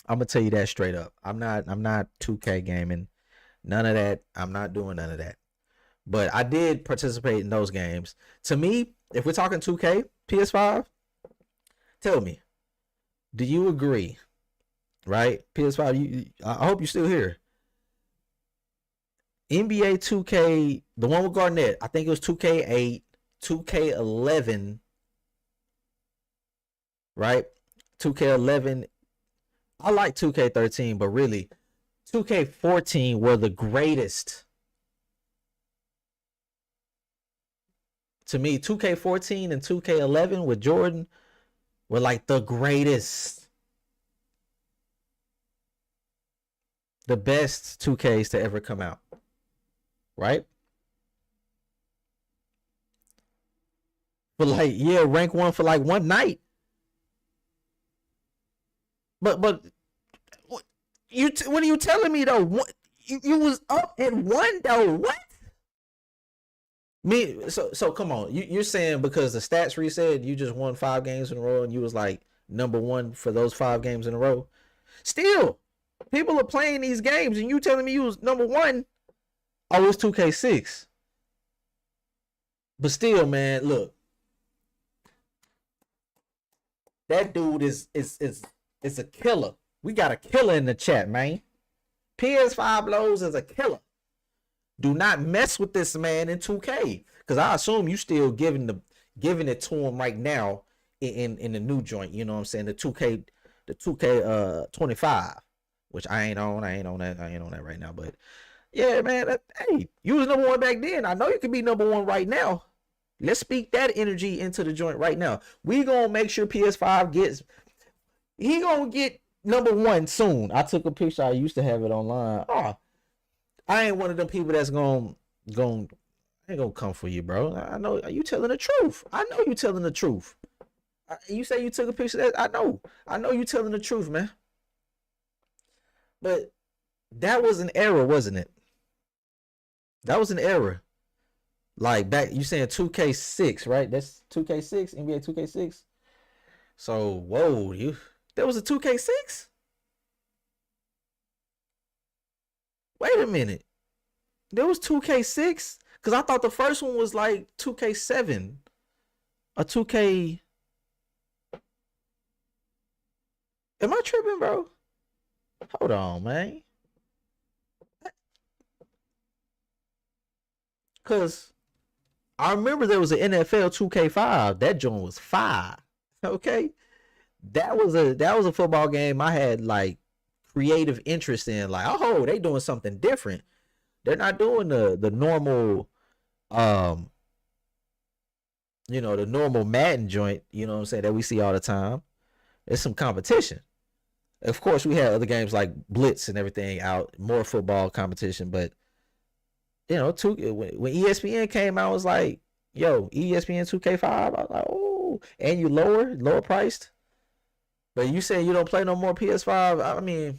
I'm gonna tell you that straight up. I'm not 2K gaming. None of that. I'm not doing none of that. But I did participate in those games. To me, if we're talking 2K, PS5, tell me, do you agree? Right? PS5, I hope you're still here. NBA 2K, the one with Garnett, I think it was 2K8, 2K11, right? 2K11. I like 2K13, but really, 2K14 were the greatest. To me, 2K14 and 2K11 with Jordan were like the greatest. The best 2Ks to ever come out. Right? For like, yeah, rank one for like one night. But what are you telling me though? What, you was up in one though? What? So come on. You're saying because the stats reset, you just won 5 games in a row and you was like number one for those 5 games in a row? Still, people are playing these games and you telling me you was number one. Oh, it's 2K6. But still, man, look. That dude is a killer. We got a killer in the chat, man. PS5 Lows is a killer. Do not mess with this man in 2K. Because I assume you still giving it to him right now in the new joint. You know what I'm saying? The 25, which I ain't on. I ain't on that. I ain't on that right now. But yeah, man. Hey, you was number one back then. I know you can be number one right now. Let's speak that energy into the joint right now. We gonna make sure PS5 gets. He gonna get number one soon. I took a picture. I used to have it online. Oh, I ain't one of them people that's gonna ain't gonna come for you, bro. I know you telling the truth. I know you telling the truth. You say you took a picture. That I know you telling the truth, man. But that was an error, wasn't it? That was an error. Like back, you saying 2K6, right? That's 2K6, NBA 2K6. So whoa, there was a 2K6. Wait a minute, there was 2K6 because I thought the first one was like 2K7, a 2K. Am I tripping, bro? Hold on, man. Cause I remember there was an NFL 2K5. That joint was fire. Okay, that was a football game I had like creative interest in. Like, oh, they doing something different. They're not doing the normal, um, the normal Madden joint. You know what I'm saying, that we see all the time. There's some competition. Of course, we had other games like Blitz and everything out, more football competition. But when ESPN came out, I was like, yo, ESPN 2K5. I was like, oh, and you lower priced. But you say you don't play no more PS5. I mean,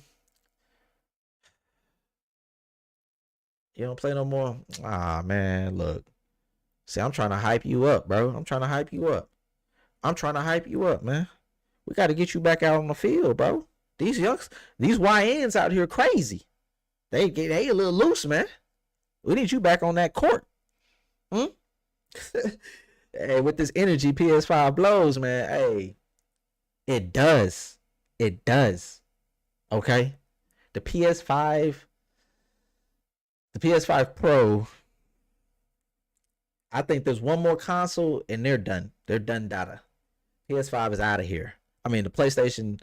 you don't play no more. Ah, man, look. See, I'm trying to hype you up, bro. I'm trying to hype you up. I'm trying to hype you up, man. We got to get you back out on the field, bro. These YNs out here crazy. They a little loose, man. We need you back on that court. Hmm? Hey, with this energy, PS5 blows, man. Hey, it does. It does. Okay? The PS5, the PS5 Pro, I think there's one more console and they're done. They're done data. PS5 is out of here. I mean, the PlayStation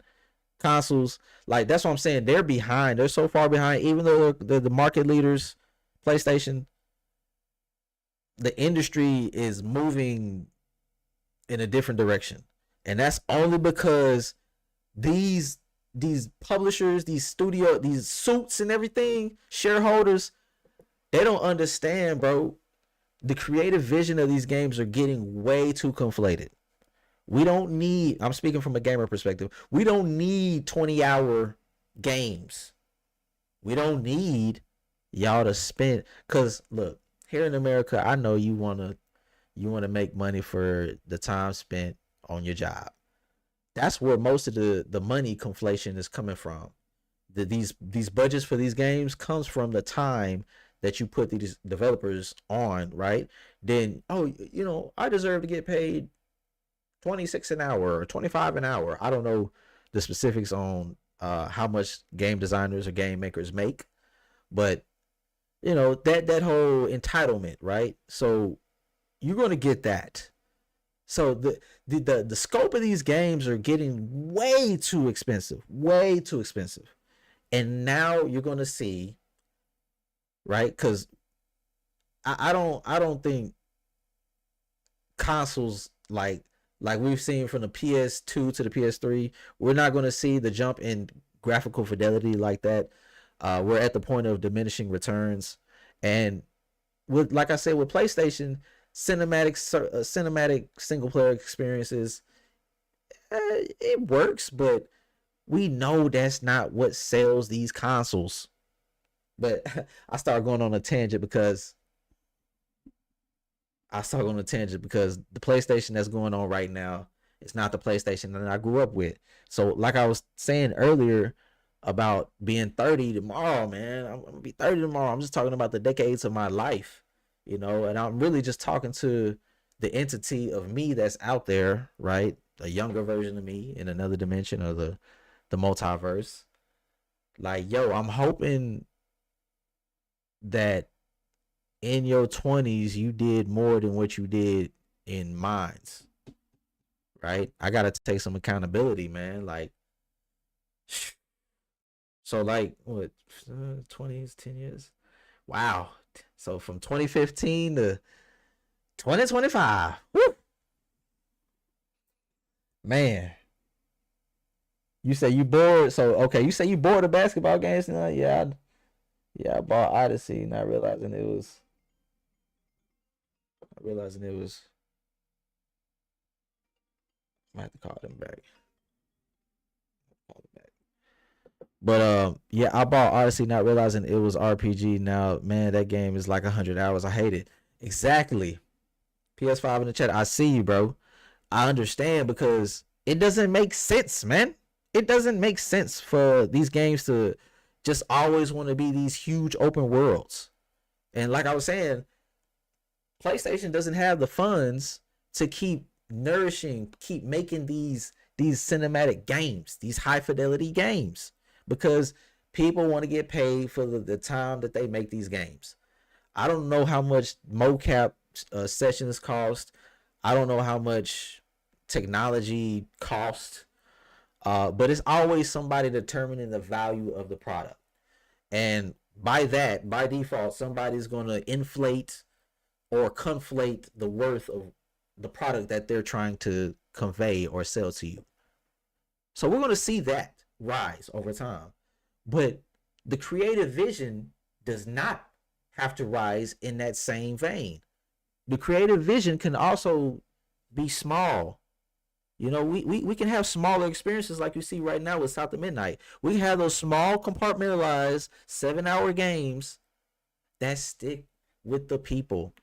consoles, like, that's what I'm saying. They're behind. They're so far behind, even though they're the market leaders. PlayStation, the industry is moving in a different direction, and that's only because these publishers, these suits and everything, shareholders, they don't understand, bro. The creative vision of these games are getting way too conflated. We don't need, I'm speaking from a gamer perspective, we don't need 20-hour games. We don't need y'all to spend, because look, here in America, I know you want to make money for the time spent on your job. That's where most of the money conflation is coming from. These budgets for these games comes from the time that you put these developers on, right? Then, oh, I deserve to get paid 26 an hour or 25 an hour. I don't know the specifics on how much game designers or game makers make, but that whole entitlement, right? So you're going to get that. So the scope of these games are getting way too expensive, and now you're going to see, right? Because I don't think consoles like we've seen from the PS2 to the PS3, we're not going to see the jump in graphical fidelity like that. We're at the point of diminishing returns, and like I said, with PlayStation, cinematic single player experiences, it works, but we know that's not what sells these consoles. But I started going on a tangent because the PlayStation that's going on right now is not the PlayStation that I grew up with. So like I was saying earlier about being 30 tomorrow, man, I'm gonna be 30 tomorrow. I'm just talking about the decades of my life, and I'm really just talking to the entity of me that's out there, right? A younger version of me in another dimension of the multiverse. Like, yo, I'm hoping that in your 20s you did more than what you did in mines, right? I gotta take some accountability, man. Like, so like what, 20s, 10 years? Wow. So from 2015 to 2025. Woo! Man, you say you bored. So okay, you say you bored of basketball games now? Yeah, yeah. I bought Odyssey, not realizing it was. I have to call them back. Call them back. But yeah, I bought Odyssey, not realizing it was RPG. Now, man, that game is like 100 hours. I hate it. Exactly. PS5 in the chat. I see you, bro. I understand because it doesn't make sense, man. It doesn't make sense for these games to just always want to be these huge open worlds. And like I was saying, PlayStation doesn't have the funds to keep nourishing, keep making these cinematic games, these high fidelity games, because people want to get paid for the time that they make these games. I don't know how much mocap sessions cost. I don't know how much technology cost. But it's always somebody determining the value of the product. And by that, by default, somebody's going to inflate or conflate the worth of the product that they're trying to convey or sell to you. So we're going to see that rise over time. But the creative vision does not have to rise in that same vein. The creative vision can also be small. You know, we can have smaller experiences like you see right now with South of Midnight. We have those small compartmentalized 7-hour games that stick with the people,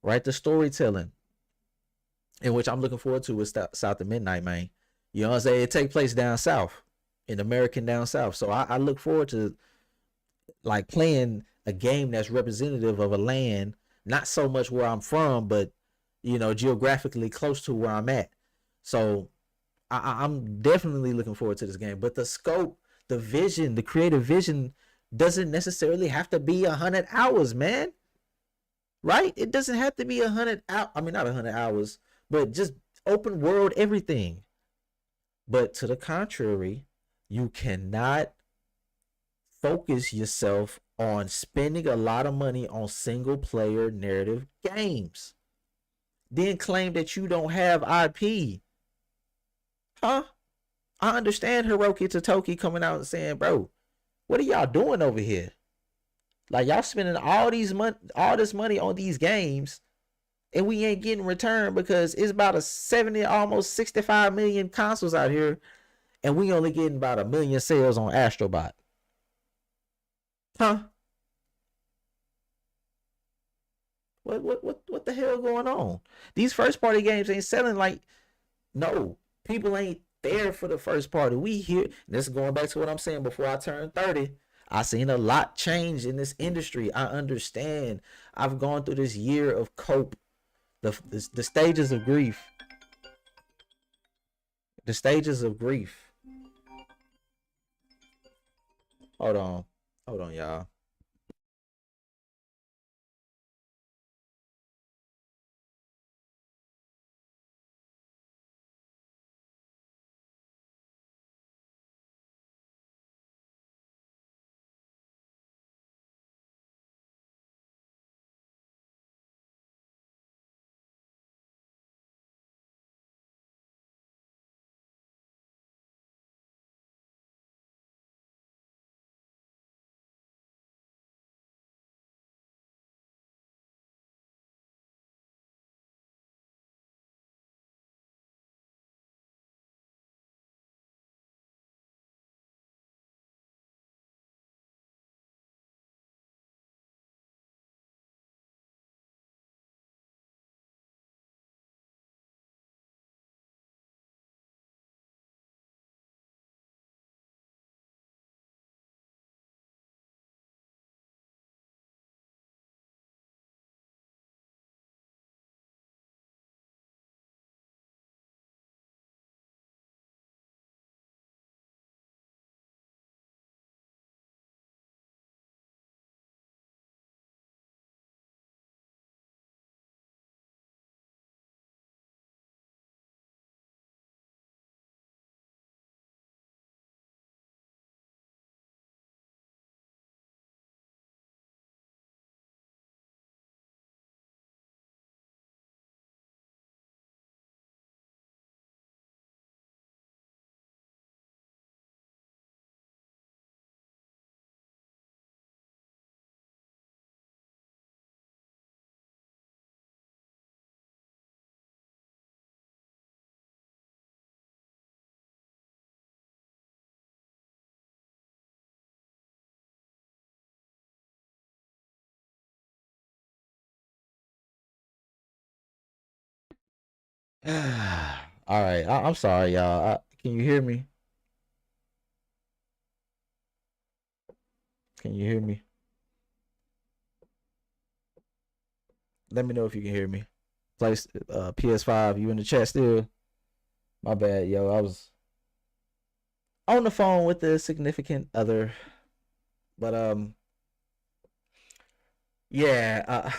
right? The storytelling, in which I'm looking forward to with South of Midnight, man. You know what I'm saying? It takes place down south, in American down south. So I look forward to like playing a game that's representative of a land, not so much where I'm from, but you know, geographically close to where I'm at. So I'm definitely looking forward to this game. But the scope, the vision, the creative vision doesn't necessarily have to be 100 hours, man. Right? It doesn't have to be 100 hours. I mean, not 100 hours, but just open world everything. But to the contrary, you cannot focus yourself on spending a lot of money on single player narrative games. Then claim that you don't have IP. Huh? I understand Hiroki Totoki coming out and saying, bro, what are y'all doing over here? Like y'all spending all this money on these games, and we ain't getting return because it's about a 70, almost 65 million consoles out here, and we only getting about 1 million sales on Astrobot. Huh? What the hell going on? These first party games ain't selling like no. People ain't there for the first party. We here. This is going back to what I'm saying before I turned 30. I seen a lot change in this industry. I understand. I've gone through this year of cope, the stages of grief. The stages of grief. Hold on. Hold on, y'all. All right, I'm sorry, y'all. Can you hear me? Can you hear me? Let me know if you can hear me. Place PS5. You in the chat still? My bad, yo. I was on the phone with the significant other, but yeah.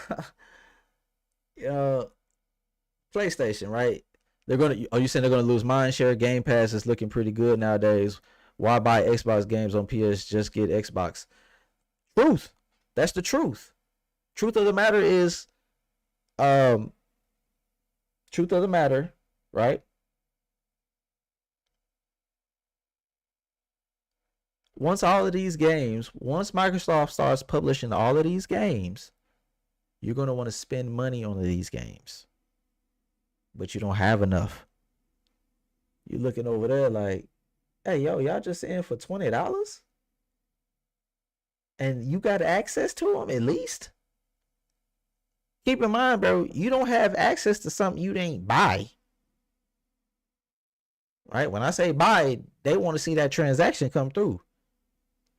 Uh, PlayStation, right? They're gonna. Are you saying they're gonna lose mind share? Game Pass is looking pretty good nowadays. Why buy Xbox games on PS? Just get Xbox. Truth. That's the truth. Truth of the matter is, um, truth of the matter, right? Once Microsoft starts publishing all of these games, you're gonna want to spend money on these games, but you don't have enough. You're looking over there like, hey, yo, y'all just in for $20, and you got access to them at least. Keep in mind, bro, you don't have access to something you didn't buy. Right? When I say buy, they want to see that transaction come through.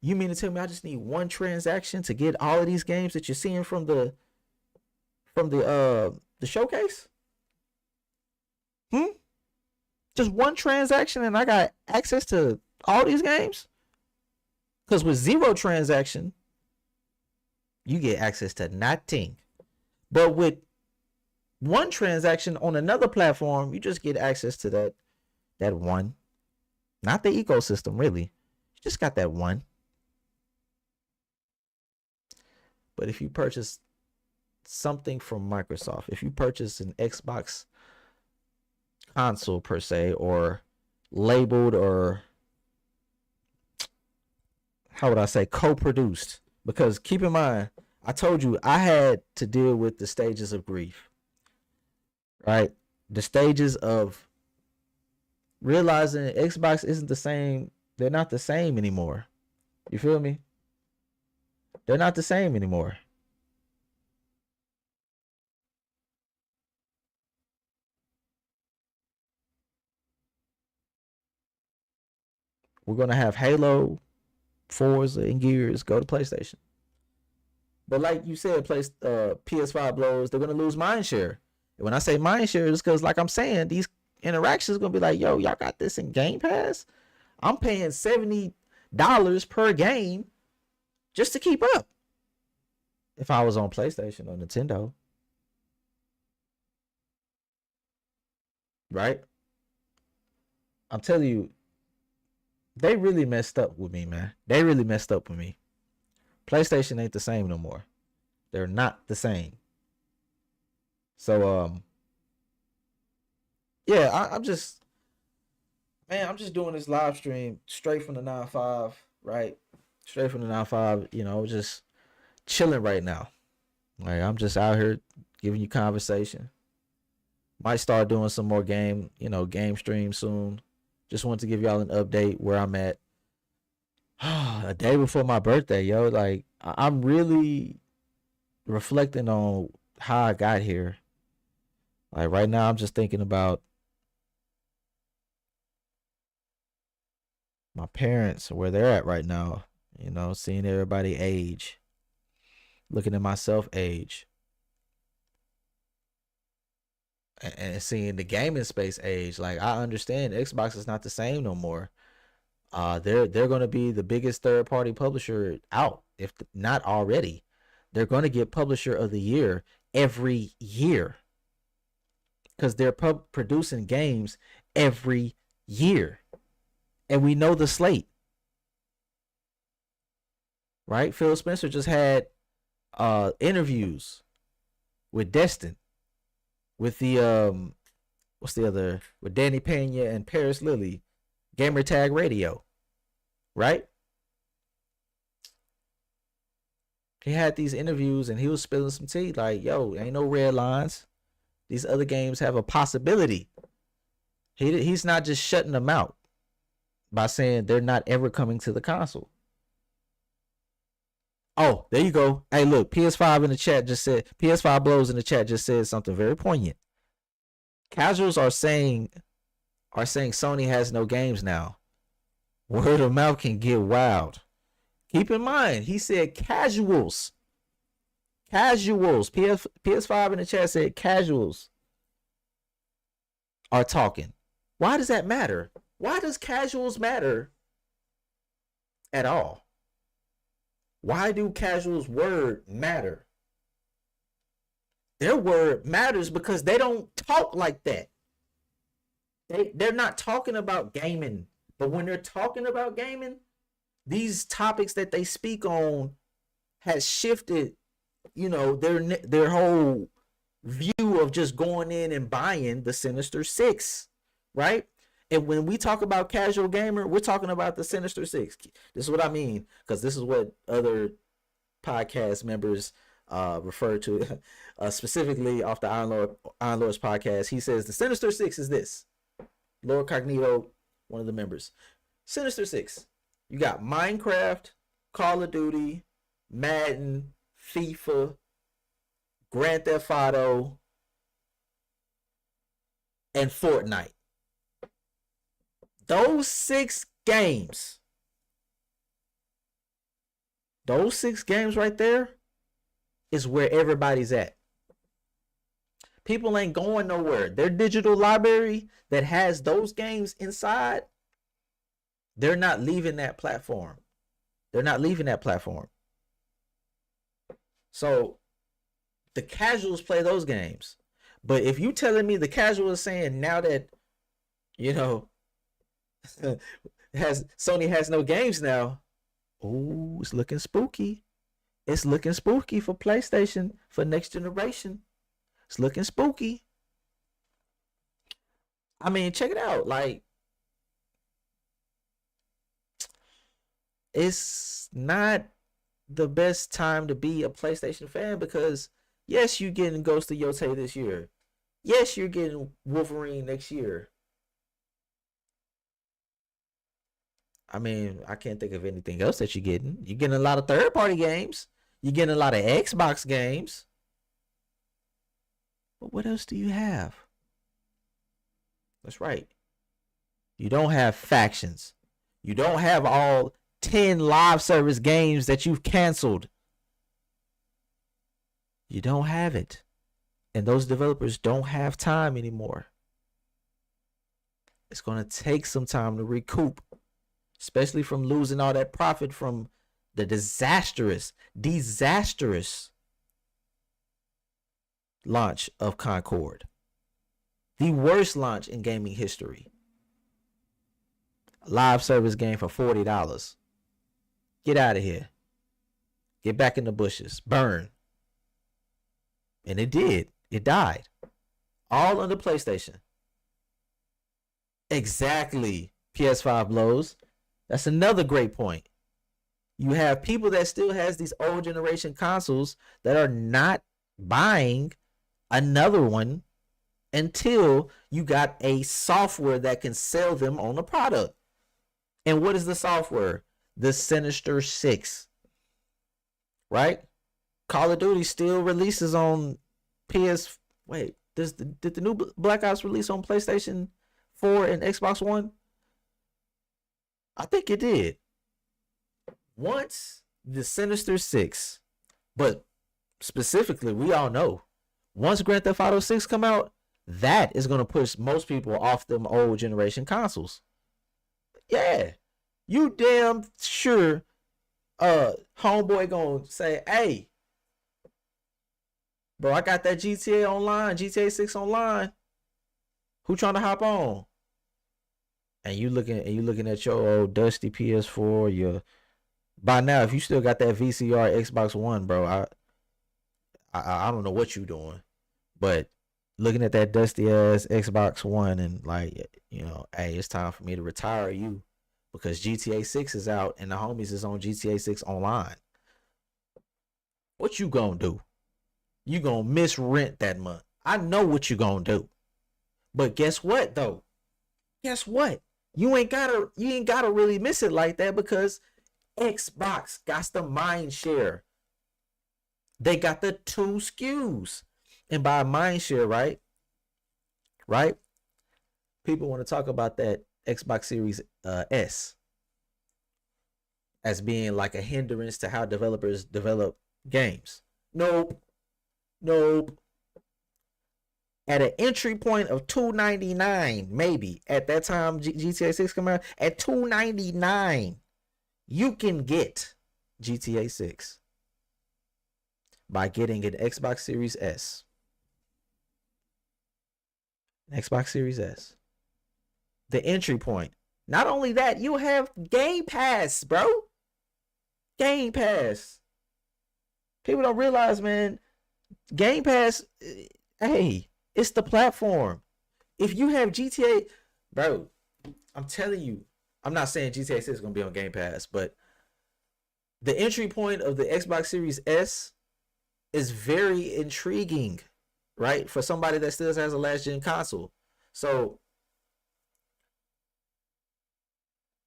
You mean to tell me I just need one transaction to get all of these games that you're seeing from the showcase? Hmm? Just one transaction and I got access to all these games? Because with zero transaction, you get access to nothing. But with one transaction on another platform, you just get access to that one. Not the ecosystem, really. You just got that one. But if you purchase something from Microsoft, if you purchase an Xbox console per se, or labeled, or how would I say, co-produced, because keep in mind, I told you I had to deal with the stages of grief, right? The stages of realizing Xbox isn't the same. They're not the same anymore. You feel me? They're not the same anymore. We're gonna have Halo, Forza, and Gears go to PlayStation. But like you said, PS5 blows. They're gonna lose mindshare. And when I say mindshare, it's because, like I'm saying, these interactions are gonna be like, yo, y'all got this in Game Pass. I'm paying $70 per game just to keep up. If I was on PlayStation or Nintendo, right? I'm telling you, they really messed up with me, man. They really messed up with me. PlayStation ain't the same no more. They're not the same. So yeah, I'm just, man, I'm just doing this live stream straight from the 9-5, right? Straight from the 9-5, just chilling right now. Like, I'm just out here giving you conversation. Might start doing some more game stream soon. Just wanted to give y'all an update where I'm at. A day before my birthday, yo. Like, I'm really reflecting on how I got here. Like, right now, I'm just thinking about my parents, where they're at right now. Seeing everybody age, looking at myself age, and seeing the gaming space age. Like, I understand Xbox is not the same no more. They're going to be the biggest third party publisher out, if not already. They're going to get Publisher of the Year every year because they're producing games every year, and we know the slate. Right? Phil Spencer just had interviews with Destin, with the what's the other, with Danny Pena and Paris Lilly, Gamer Tag Radio, right? He had these interviews and he was spilling some tea like, yo, ain't no red lines. These other games have a possibility. He's not just shutting them out by saying they're not ever coming to the console. Oh, there you go. Hey, look, PS5 in the chat just said, PS5 blows in the chat just said something very poignant. Casuals are saying Sony has no games now. Word of mouth can get wild. Keep in mind, he said casuals. Casuals. PS5 in the chat said casuals are talking. Why does that matter? Why does casuals matter at all? Why do casuals' word matter? Their word matters because they don't talk like that. They're not talking about gaming. But when they're talking about gaming, these topics that they speak on has shifted, their whole view of just going in and buying the Sinister Six, right? And when we talk about casual gamer, we're talking about the Sinister Six. This is what I mean, because this is what other podcast members refer to, specifically off the Iron Lord's podcast. He says the Sinister Six is this. Lord Cognito, one of the members. Sinister Six. You got Minecraft, Call of Duty, Madden, FIFA, Grand Theft Auto, and Fortnite. Those 6 games right there is where everybody's at. People ain't going nowhere. Their digital library that has those games inside, they're not leaving that platform. So the casuals play those games. But if you telling me the casual is saying now that, Sony has no games now, ooh, it's looking spooky. It's looking spooky for PlayStation, for next generation. It's looking spooky. I mean, check it out. Like, it's not the best time to be a PlayStation fan because, yes, you're getting Ghost of Yotei this year. Yes, you're getting Wolverine next year. I mean, I can't think of anything else that you're getting. You're getting a lot of third-party games. You're getting a lot of Xbox games. But what else do you have? That's right. You don't have factions. You don't have all 10 live service games that you've canceled. You don't have it. And those developers don't have time anymore. It's going to take some time to recoup, especially from losing all that profit from the disastrous launch of Concord. The worst launch in gaming history. A live service game for $40. Get out of here. Get back in the bushes. Burn. And it did. It died. All under PlayStation. Exactly. PS5 blows. That's another great point. You have people that still has these old generation consoles that are not buying another one until you got a software that can sell them on the product. And what is the software? The Sinister Six. Right? Call of Duty still releases on PS. Wait, did the new Black Ops release on PlayStation 4 and Xbox One? I think it did. Once the Sinister Six, but specifically, we all know, once Grand Theft Auto 6 come out, that is going to push most people off them old generation consoles. Yeah. You damn sure homeboy gonna say, hey, bro, I got that GTA online, GTA 6 online. Who trying to hop on? And you looking at your old dusty PS4, by now, if you still got that VCR Xbox One, bro, I don't know what you doing. But looking at that dusty ass Xbox One and like, hey, it's time for me to retire you. Because GTA 6 is out and the homies is on GTA 6 online. What you gonna do? You gonna miss rent that month. I know what you gonna do. But guess what though? Guess what? You ain't gotta really miss it like that because Xbox got the mind share. They got the 2 SKUs. And by mind share, right? right? People want to talk about that Xbox Series S as being like a hindrance to how developers develop games. Nope, nope. At an entry point of $299, maybe at that time GTA 6 come out at $299, you can get GTA 6 by getting an Xbox Series S. Xbox Series S. The entry point. Not only that, you have Game Pass, bro. Game Pass. People don't realize, man, Game Pass, hey, it's the platform. If you have GTA, bro, I'm telling you, I'm not saying GTA 6 is going to be on Game Pass, but the entry point of the Xbox Series S is very intriguing, right? For somebody that still has a last gen console. So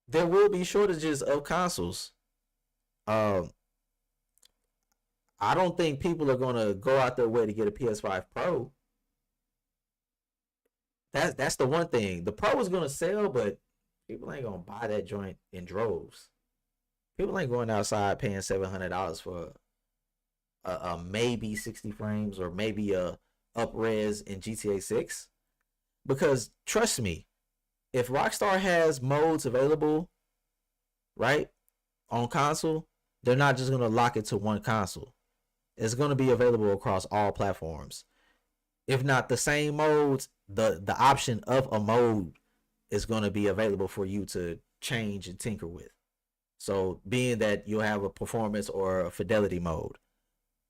there will be shortages of consoles. Um, I don't think people are gonna go out their way to get a PS5 Pro. That's the one thing. The Pro is gonna sell, but people ain't gonna buy that joint in droves. People ain't going outside paying $700 for a maybe 60 frames or maybe a up-res in GTA 6. Because trust me, if Rockstar has modes available, right, on console, they're not just gonna lock it to one console. It's gonna be available across all platforms. If not the same modes, the option of a mode is gonna be available for you to change and tinker with. So being that you'll have a performance or a fidelity mode,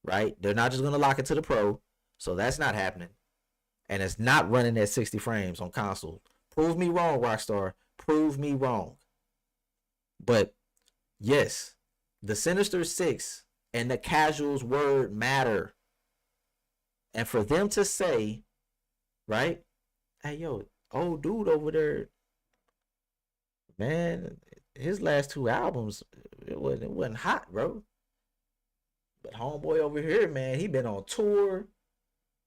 right? They're not just gonna lock it to the Pro, so that's not happening. And it's not running at 60 frames on console. Prove me wrong, Rockstar. Prove me wrong. But yes, the Sinister Six and the casuals word matter. And for them to say, right, hey yo, old dude over there, man, his last two albums, it wasn't hot, bro. But homeboy over here, man, he been on tour.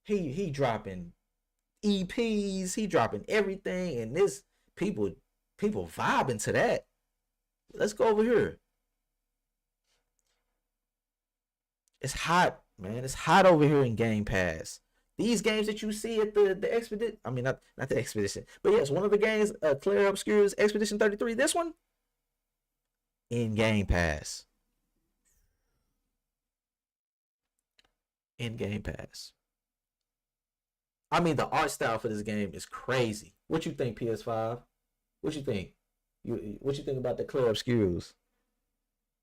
He dropping EPs, he dropping everything, and this people vibing to that. Let's go over here. It's hot, man. It's hot over here in Game Pass. These games that you see at the expedition, I mean not the expedition, but yes, one of the games, Claire Obscure's Expedition 33. This one in Game Pass. In Game Pass. I mean, the art style for this game is crazy. What you think, PS5? What you think? What you think about the Claire Obscures?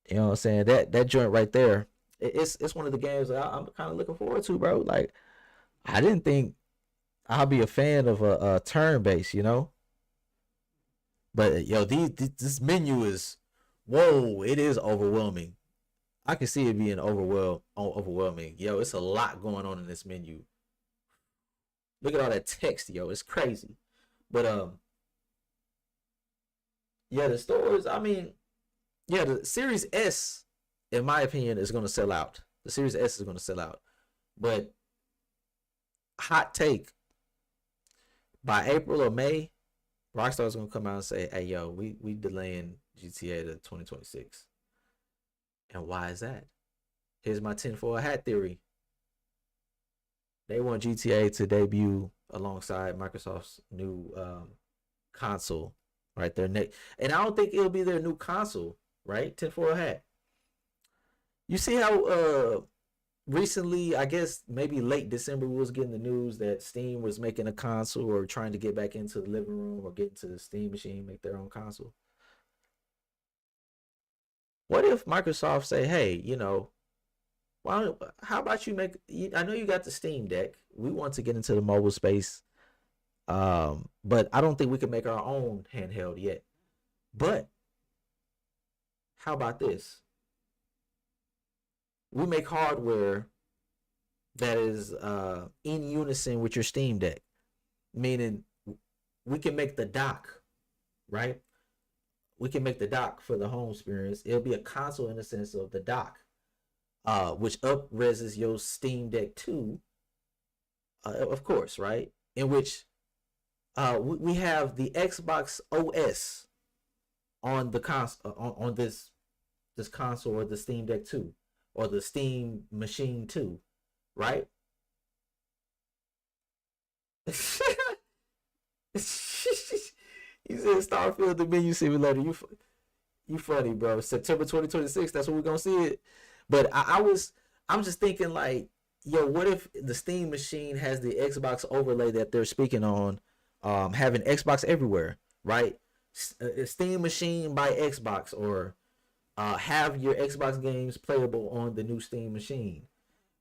You know what I'm saying? That joint right there. It's one of the games that I'm kind of looking forward to, bro. Like I didn't think I'll be a fan of a turn based, you know. But yo, this menu is whoa. It is overwhelming. I can see it being overwhelming. Yo, it's a lot going on in this menu. Look at all that text, yo. It's crazy. But yeah, the stores. I mean, yeah, the Series S, in my opinion, is going to sell out. The Series S is going to sell out. But hot take, by April or May, Rockstar's going to come out and say, "Hey, yo, we delaying GTA to 2026." And why is that? Here's my tinfoil hat theory. They want GTA to debut alongside Microsoft's new console, right? Their next, and I don't think it'll be their new console, right? Tinfoil hat. You see how recently, I guess maybe late December, we was getting the news that Steam was making a console or trying to get back into the living room or get into the Steam machine, make their own console. What if Microsoft say, hey, why? How about you make? I know you got the Steam Deck. We want to get into the mobile space, but I don't think we can make our own handheld yet. But how about this? We make hardware that is in unison with your Steam Deck, meaning we can make the dock, right? We can make the dock for the home experience. It'll be a console in the sense of the dock, which up-reses your Steam Deck 2, of course, right? In which we have the Xbox OS on the on this console, or the Steam Deck 2, or the Steam Machine 2, right? You said Starfield the menu simulator. You funny, bro. September 2026. That's when we're gonna see it. But I'm just thinking like, yo, what if the Steam Machine has the Xbox overlay that they're speaking on, having Xbox everywhere, right? Steam Machine by Xbox, or have your Xbox games playable on the new Steam Machine,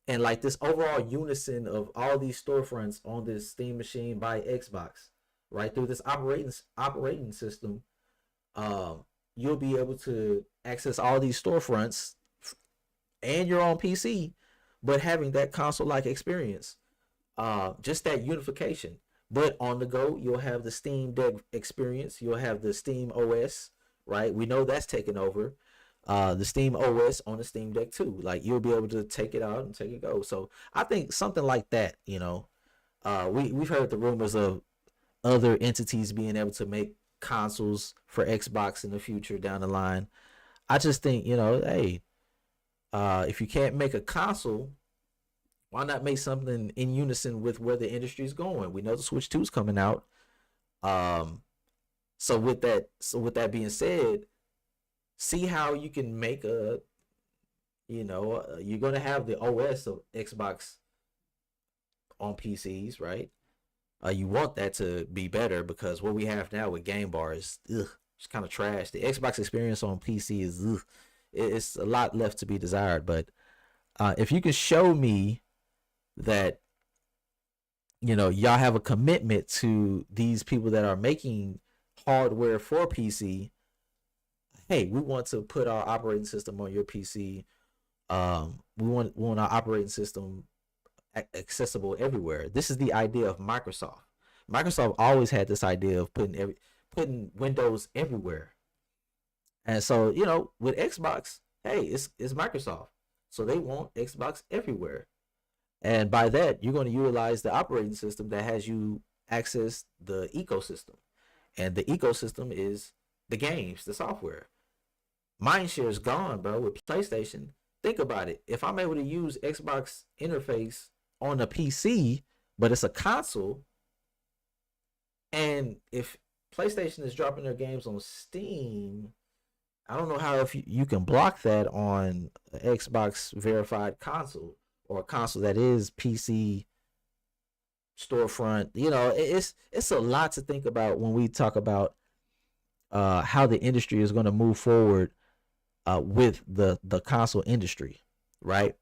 and like this overall unison of all these storefronts on this Steam Machine by Xbox, right, through this operating system. You'll be able to access all these storefronts and your own PC, but having that console like experience, just that unification. But on the go, you'll have the Steam Deck experience. You'll have the Steam OS, right? We know that's taken over. The Steam OS on the Steam Deck too. Like, you'll be able to take it out and take it go. So I think something like that. We've heard the rumors of other entities being able to make consoles for Xbox in the future down the line. I just think, hey, if you can't make a console, why not make something in unison with where the industry is going? We know the Switch 2 is coming out. So with that being said, see how you can make you're gonna have the OS of Xbox on PCs, right? You want that to be better, because what we have now with Game Bar is, it's kind of trash. The Xbox experience on PC is, it's a lot left to be desired. But if you can show me that, y'all have a commitment to these people that are making hardware for PC. Hey, we want to put our operating system on your PC. We want our operating system accessible everywhere. This is the idea of Microsoft. Microsoft always had this idea of putting Windows everywhere. And so, with Xbox, hey, it's Microsoft. So they want Xbox everywhere. And by that, you're going to utilize the operating system that has you access the ecosystem. And the ecosystem is the games, the software. Mindshare is gone, bro, with PlayStation. Think about it. If I'm able to use Xbox interface on a PC, but it's a console, and if PlayStation is dropping their games on Steam, I don't know how if you can block that on an Xbox verified console, or a console that is PC storefront. It's a lot to think about when we talk about how the industry is going to move forward with the console industry, right?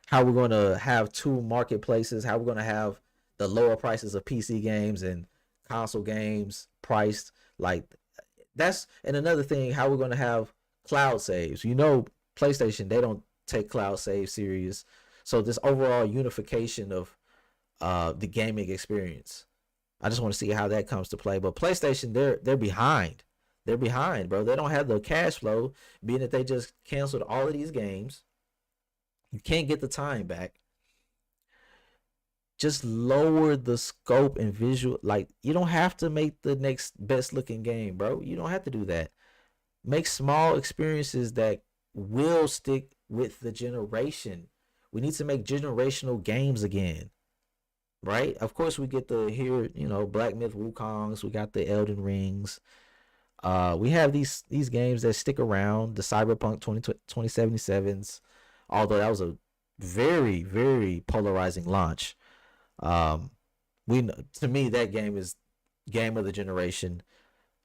How we're going to have two marketplaces, how we're going to have the lower prices of PC games and console games priced like that's. And another thing, how we're going to have cloud saves. PlayStation, they don't take cloud save serious. So this overall unification of the gaming experience, I just want to see how that comes to play. But PlayStation, they're behind. They're behind, bro. They don't have the cash flow, being that they just canceled all of these games. You can't get the time back. Just lower the scope and visual. Like, you don't have to make the next best looking game, bro. You don't have to do that. Make small experiences that will stick with the generation. We need to make generational games again, right? Of course, we get Black Myth Wukongs. We got the Elden Rings. We have these games that stick around, the Cyberpunk 2077s, although that was a very, very polarizing launch. To me, that game is game of the generation,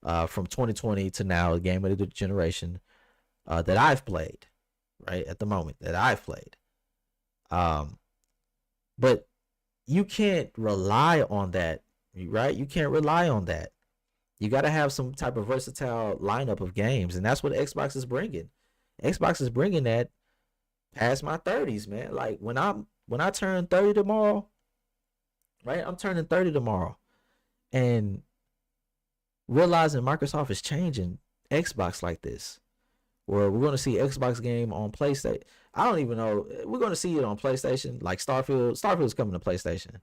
from 2020 to now, a game of the generation that I've played, right, at the moment, that I've played. But you can't rely on that, right? You can't rely on that. You got to have some type of versatile lineup of games, and that's what Xbox is bringing. Xbox is bringing that past my 30s, man. Like, when I turn 30 tomorrow, right? I'm turning 30 tomorrow, and realizing Microsoft is changing Xbox like this, where we're going to see Xbox game on PlayStation. I don't even know. We're going to see it on PlayStation, like Starfield. Starfield's coming to PlayStation.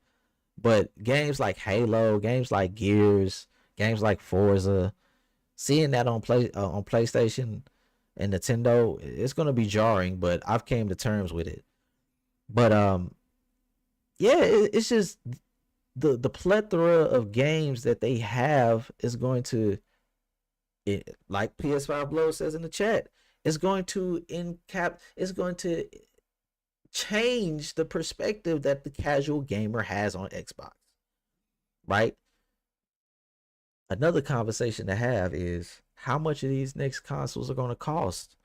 But games like Halo, games like Gears, games like Forza, seeing that on PlayStation and Nintendo, it's gonna be jarring. But I've came to terms with it. But yeah, it's just the plethora of games that they have is going to, like PS5 Blow says in the chat, it's going to it's going to change the perspective that the casual gamer has on Xbox, right? Another conversation to have is how much of these next consoles are going to cost,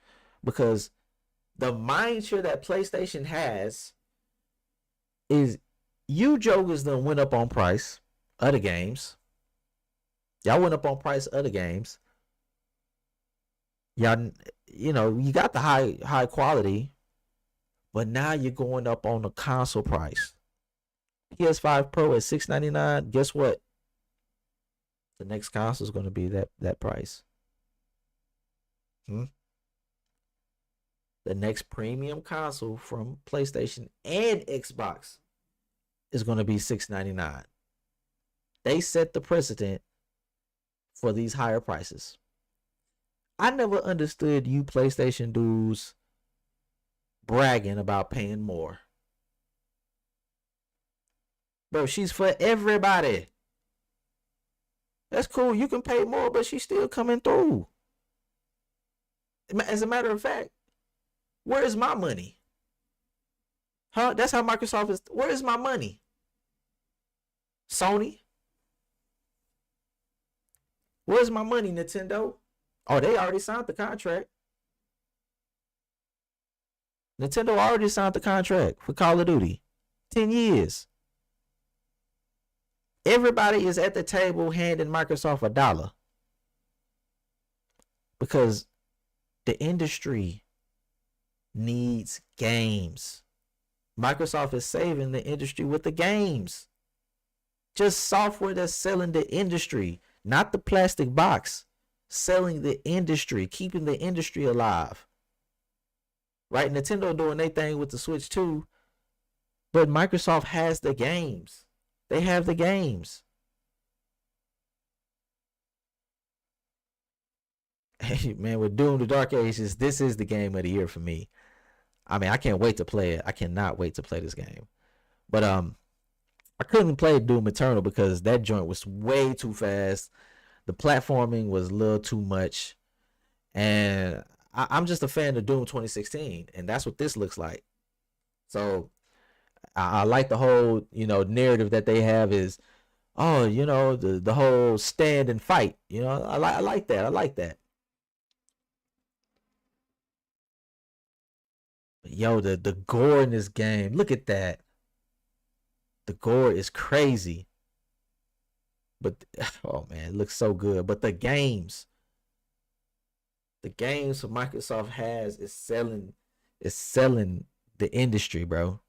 because the mindshare that PlayStation has is, you jokers done went up on price other games. Y'all went up on price other games. Y'all, you got the high quality, but now you're going up on the console price. PS5 Pro at $699. Guess what? The next console is going to be that price. The next premium console from PlayStation and Xbox is going to be $699. They set the precedent for these higher prices. I never understood you PlayStation dudes bragging about paying more. Bro, she's for everybody. That's cool. You can pay more, but she's still coming through. As a matter of fact, where is my money? Huh? That's how Microsoft is. Where is my money? Sony? Where's my money, Nintendo? Oh, they already signed the contract. Nintendo already signed the contract for Call of Duty. 10 years. Everybody is at the table handing Microsoft $1 because the industry needs games. Microsoft is saving the industry with the games. Just software that's selling the industry, not the plastic box. Selling the industry, keeping the industry alive. Right? Nintendo doing their thing with the Switch too, but Microsoft has the games. They have the games. Hey man, with Doom the Dark Ages, this is the game of the year for me. I mean, I can't wait to play it. I cannot wait to play this game. But I couldn't play Doom Eternal because that joint was way too fast. The platforming was a little too much. And I'm just a fan of Doom 2016, and that's what this looks like. So I like the whole, narrative that they have is, oh, the whole stand and fight. I like that. I like that. But yo, the gore in this game, look at that. The gore is crazy. But oh man, it looks so good. But the games Microsoft has is selling the industry, bro.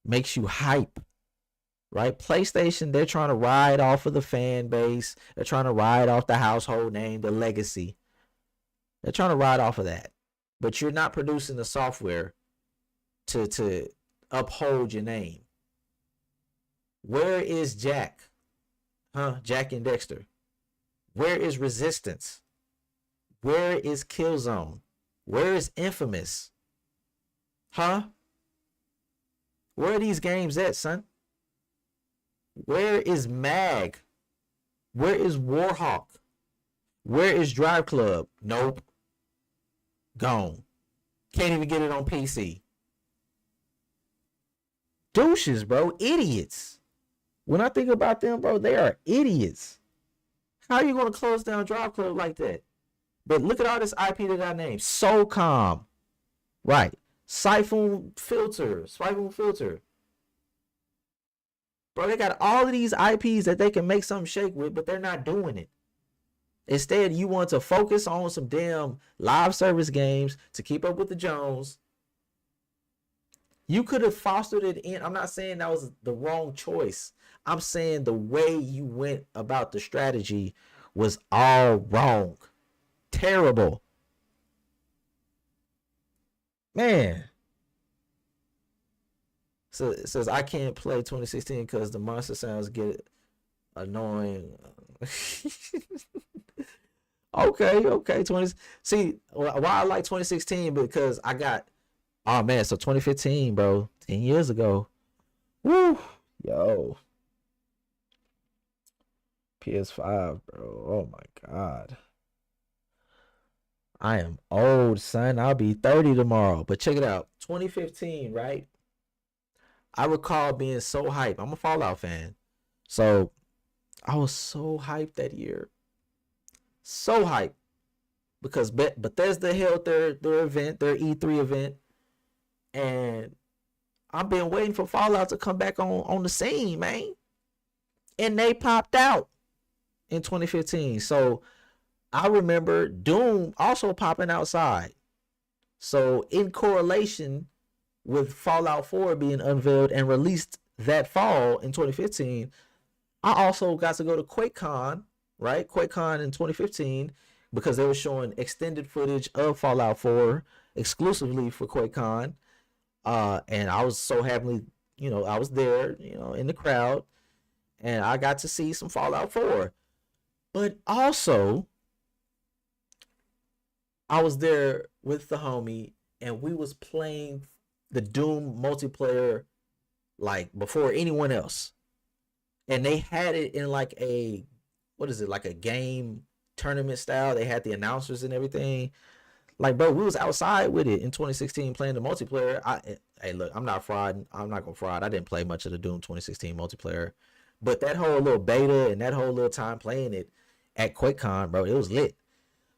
Makes you hype. Right? PlayStation, they're trying to ride off of the fan base. They're trying to ride off the household name, the legacy. They're trying to ride off of that. But you're not producing the software to uphold your name. Where is Jack? Jack and Dexter. Where is Resistance? Where is Killzone? Where is Infamous? Where are these games at, son? Where is Mag? Where is Warhawk? Where is Drive Club? Nope. Gone. Can't even get it on PC. Douches, bro. Idiots. When I think about them, bro, they are idiots. How are you going to close down Drive Club like that? But look at all this IP that I named. SOCOM. Right. Siphon Filter. Bro, they got all of these IPs that they can make something shake with, but they're not doing it. Instead, you want to focus on some damn live service games to keep up with the Jones. You could have fostered it in. I'm not saying that was the wrong choice. I'm saying the way you went about the strategy was all wrong. Terrible. Man. So it says I can't play 2016 because the monster sounds get annoying. Okay. 20. See, why I like 2016 because I got. Oh man, so 2015, bro, 10 years ago. Woo, yo, PS5, bro. Oh my god, I am old, son. I'll be 30 tomorrow. But check it out, 2015, right? I recall being so hyped. I'm a Fallout fan, so I was so hyped that year, so hyped because Bethesda held their event, their E3 event, and I've been waiting for Fallout to come back on the scene, man. And they popped out in 2015. So I remember Doom also popping outside. So in correlation with Fallout 4 being unveiled and released that fall in 2015, I also got to go to QuakeCon, right? QuakeCon in 2015 because they were showing extended footage of Fallout 4 exclusively for QuakeCon. And I was so happily, I was there, in the crowd, and I got to see some Fallout 4. But also, I was there with the homie, and we was playing the Doom multiplayer like before anyone else. And they had it in like a, what is it, like a game tournament style. They had the announcers and everything. Like, bro, we was outside with it in 2016 playing the multiplayer. Hey, look, I'm not fraud. I'm not gonna fraud. I didn't play much of the Doom 2016 multiplayer, but that whole little beta and that whole little time playing it at QuakeCon, bro, it was lit.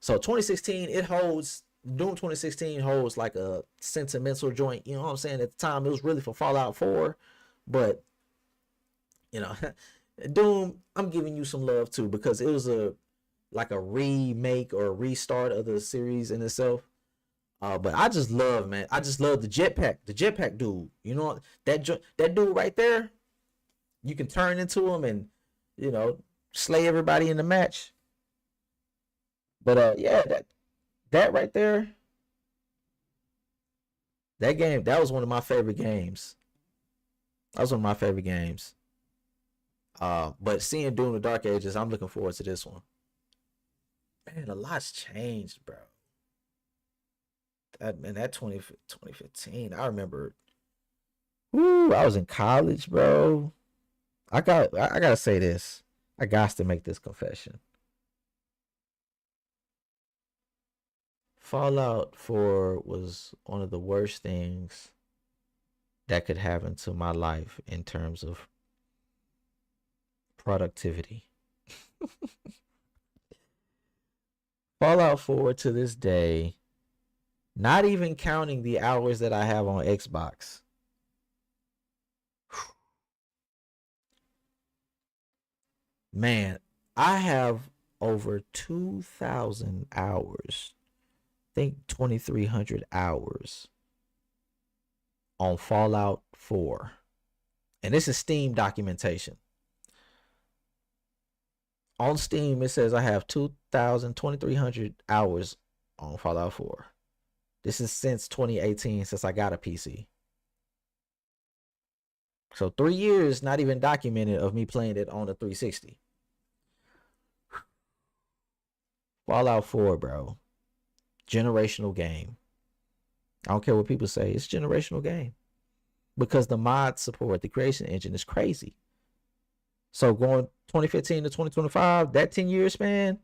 So 2016, it holds Doom 2016 holds like a sentimental joint. You know what I'm saying? At the time, it was really for Fallout 4, but you know, Doom, I'm giving you some love too because it was a like a remake or a restart of the series in itself. But I just love, man. I just love the jetpack dude. You know that dude right there. You can turn into him and you know slay everybody in the match. But yeah, that right there, that game, that was one of my favorite games. That was one of my favorite games. But seeing Doom the Dark Ages, I'm looking forward to this one. Man, a lot's changed, bro. That 2015, I remember. Woo, I was in college, bro. I gotta say this. I got to make this confession. Fallout 4 was one of the worst things that could happen to my life in terms of productivity. Fallout 4 to this day, not even counting the hours that I have on Xbox. Man, I have over 2,000 hours. I think 2,300 hours on Fallout 4. And this is Steam documentation. On Steam, it says I have 2,300 hours on Fallout 4. This is since 2018, since I got a PC. So 3 years not even documented of me playing it on the 360. Fallout 4, bro. Generational game. I don't care what people say. It's a generational game. Because the mod support, the creation engine is crazy. So going 2015 to 2025, that 10-year span,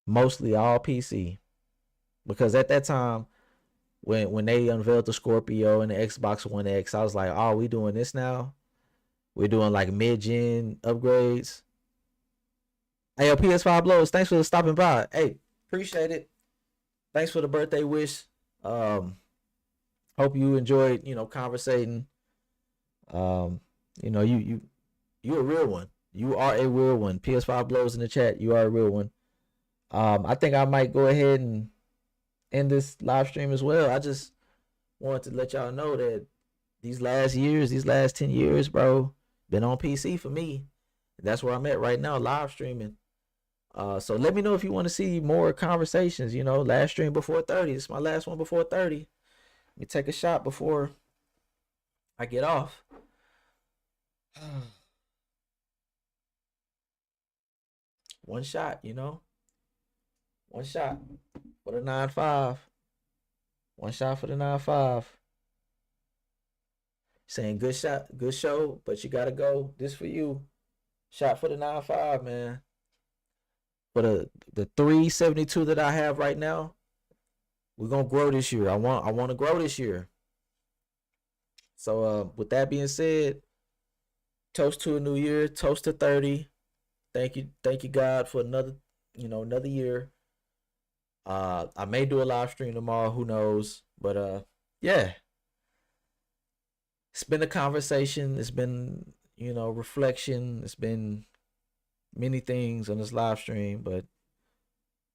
mostly all PC. Because at that time, when they unveiled the Scorpio and the Xbox One X, I was like, oh, we doing this now? We're doing like mid-gen upgrades. Hey, yo, PS5 Blows, thanks for stopping by. Hey, appreciate it. Thanks for the birthday wish. Hope you enjoyed, conversating. You're a real one. You are a real one. PS5 Blows in the chat. You are a real one. I think I might go ahead and end this live stream as well. I just wanted to let y'all know that these last 10 years, bro, been on PC for me. That's where I'm at right now, live streaming. So let me know if you want to see more conversations. Last stream before 30. This is my last one before 30. Let me take a shot before I get off. One shot, you know? One shot for the 9-5. One shot for the 9-5. Saying good shot, good show, but you gotta go. This for you. Shot for the 9-5, man. For the 372 that I have right now, we're gonna grow this year. I want to grow this year. So with that being said, toast to a new year, toast to 30. Thank you God for another year. I may do a live stream tomorrow, who knows? But yeah, it's been a conversation. It's been reflection. It's been many things on this live stream. But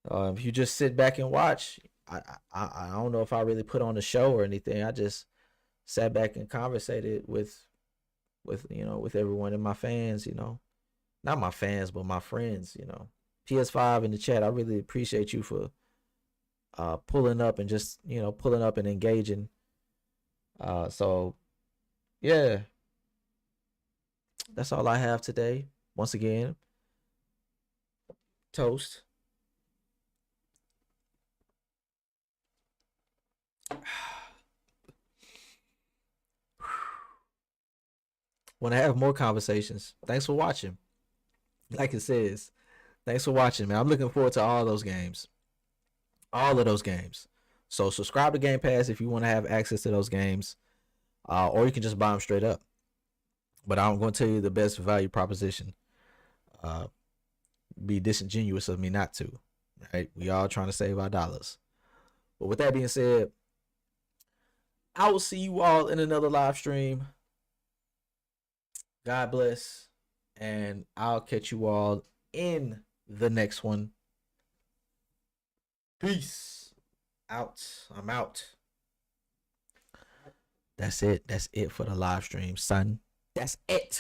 if you just sit back and watch, I don't know if I really put on a show or anything. I just sat back and conversated with everyone and my fans. Not my fans, but my friends. PS5 in the chat. I really appreciate you for pulling up and just pulling up and engaging. So yeah, that's all I have today. Once again, toast. Want to have more conversations. Thanks for watching. Like it says, thanks for watching, man. I'm looking forward to all those games. All of those games. So subscribe to Game Pass if you want to have access to those games. Or you can just buy them straight up. But I'm going to tell you the best value proposition. Be disingenuous of me not to. Right? We all trying to save our dollars. But with that being said, I will see you all in another live stream. God bless. And I'll catch you all in the next one. Peace. Out. I'm out. That's it. That's it for the live stream, son. That's it.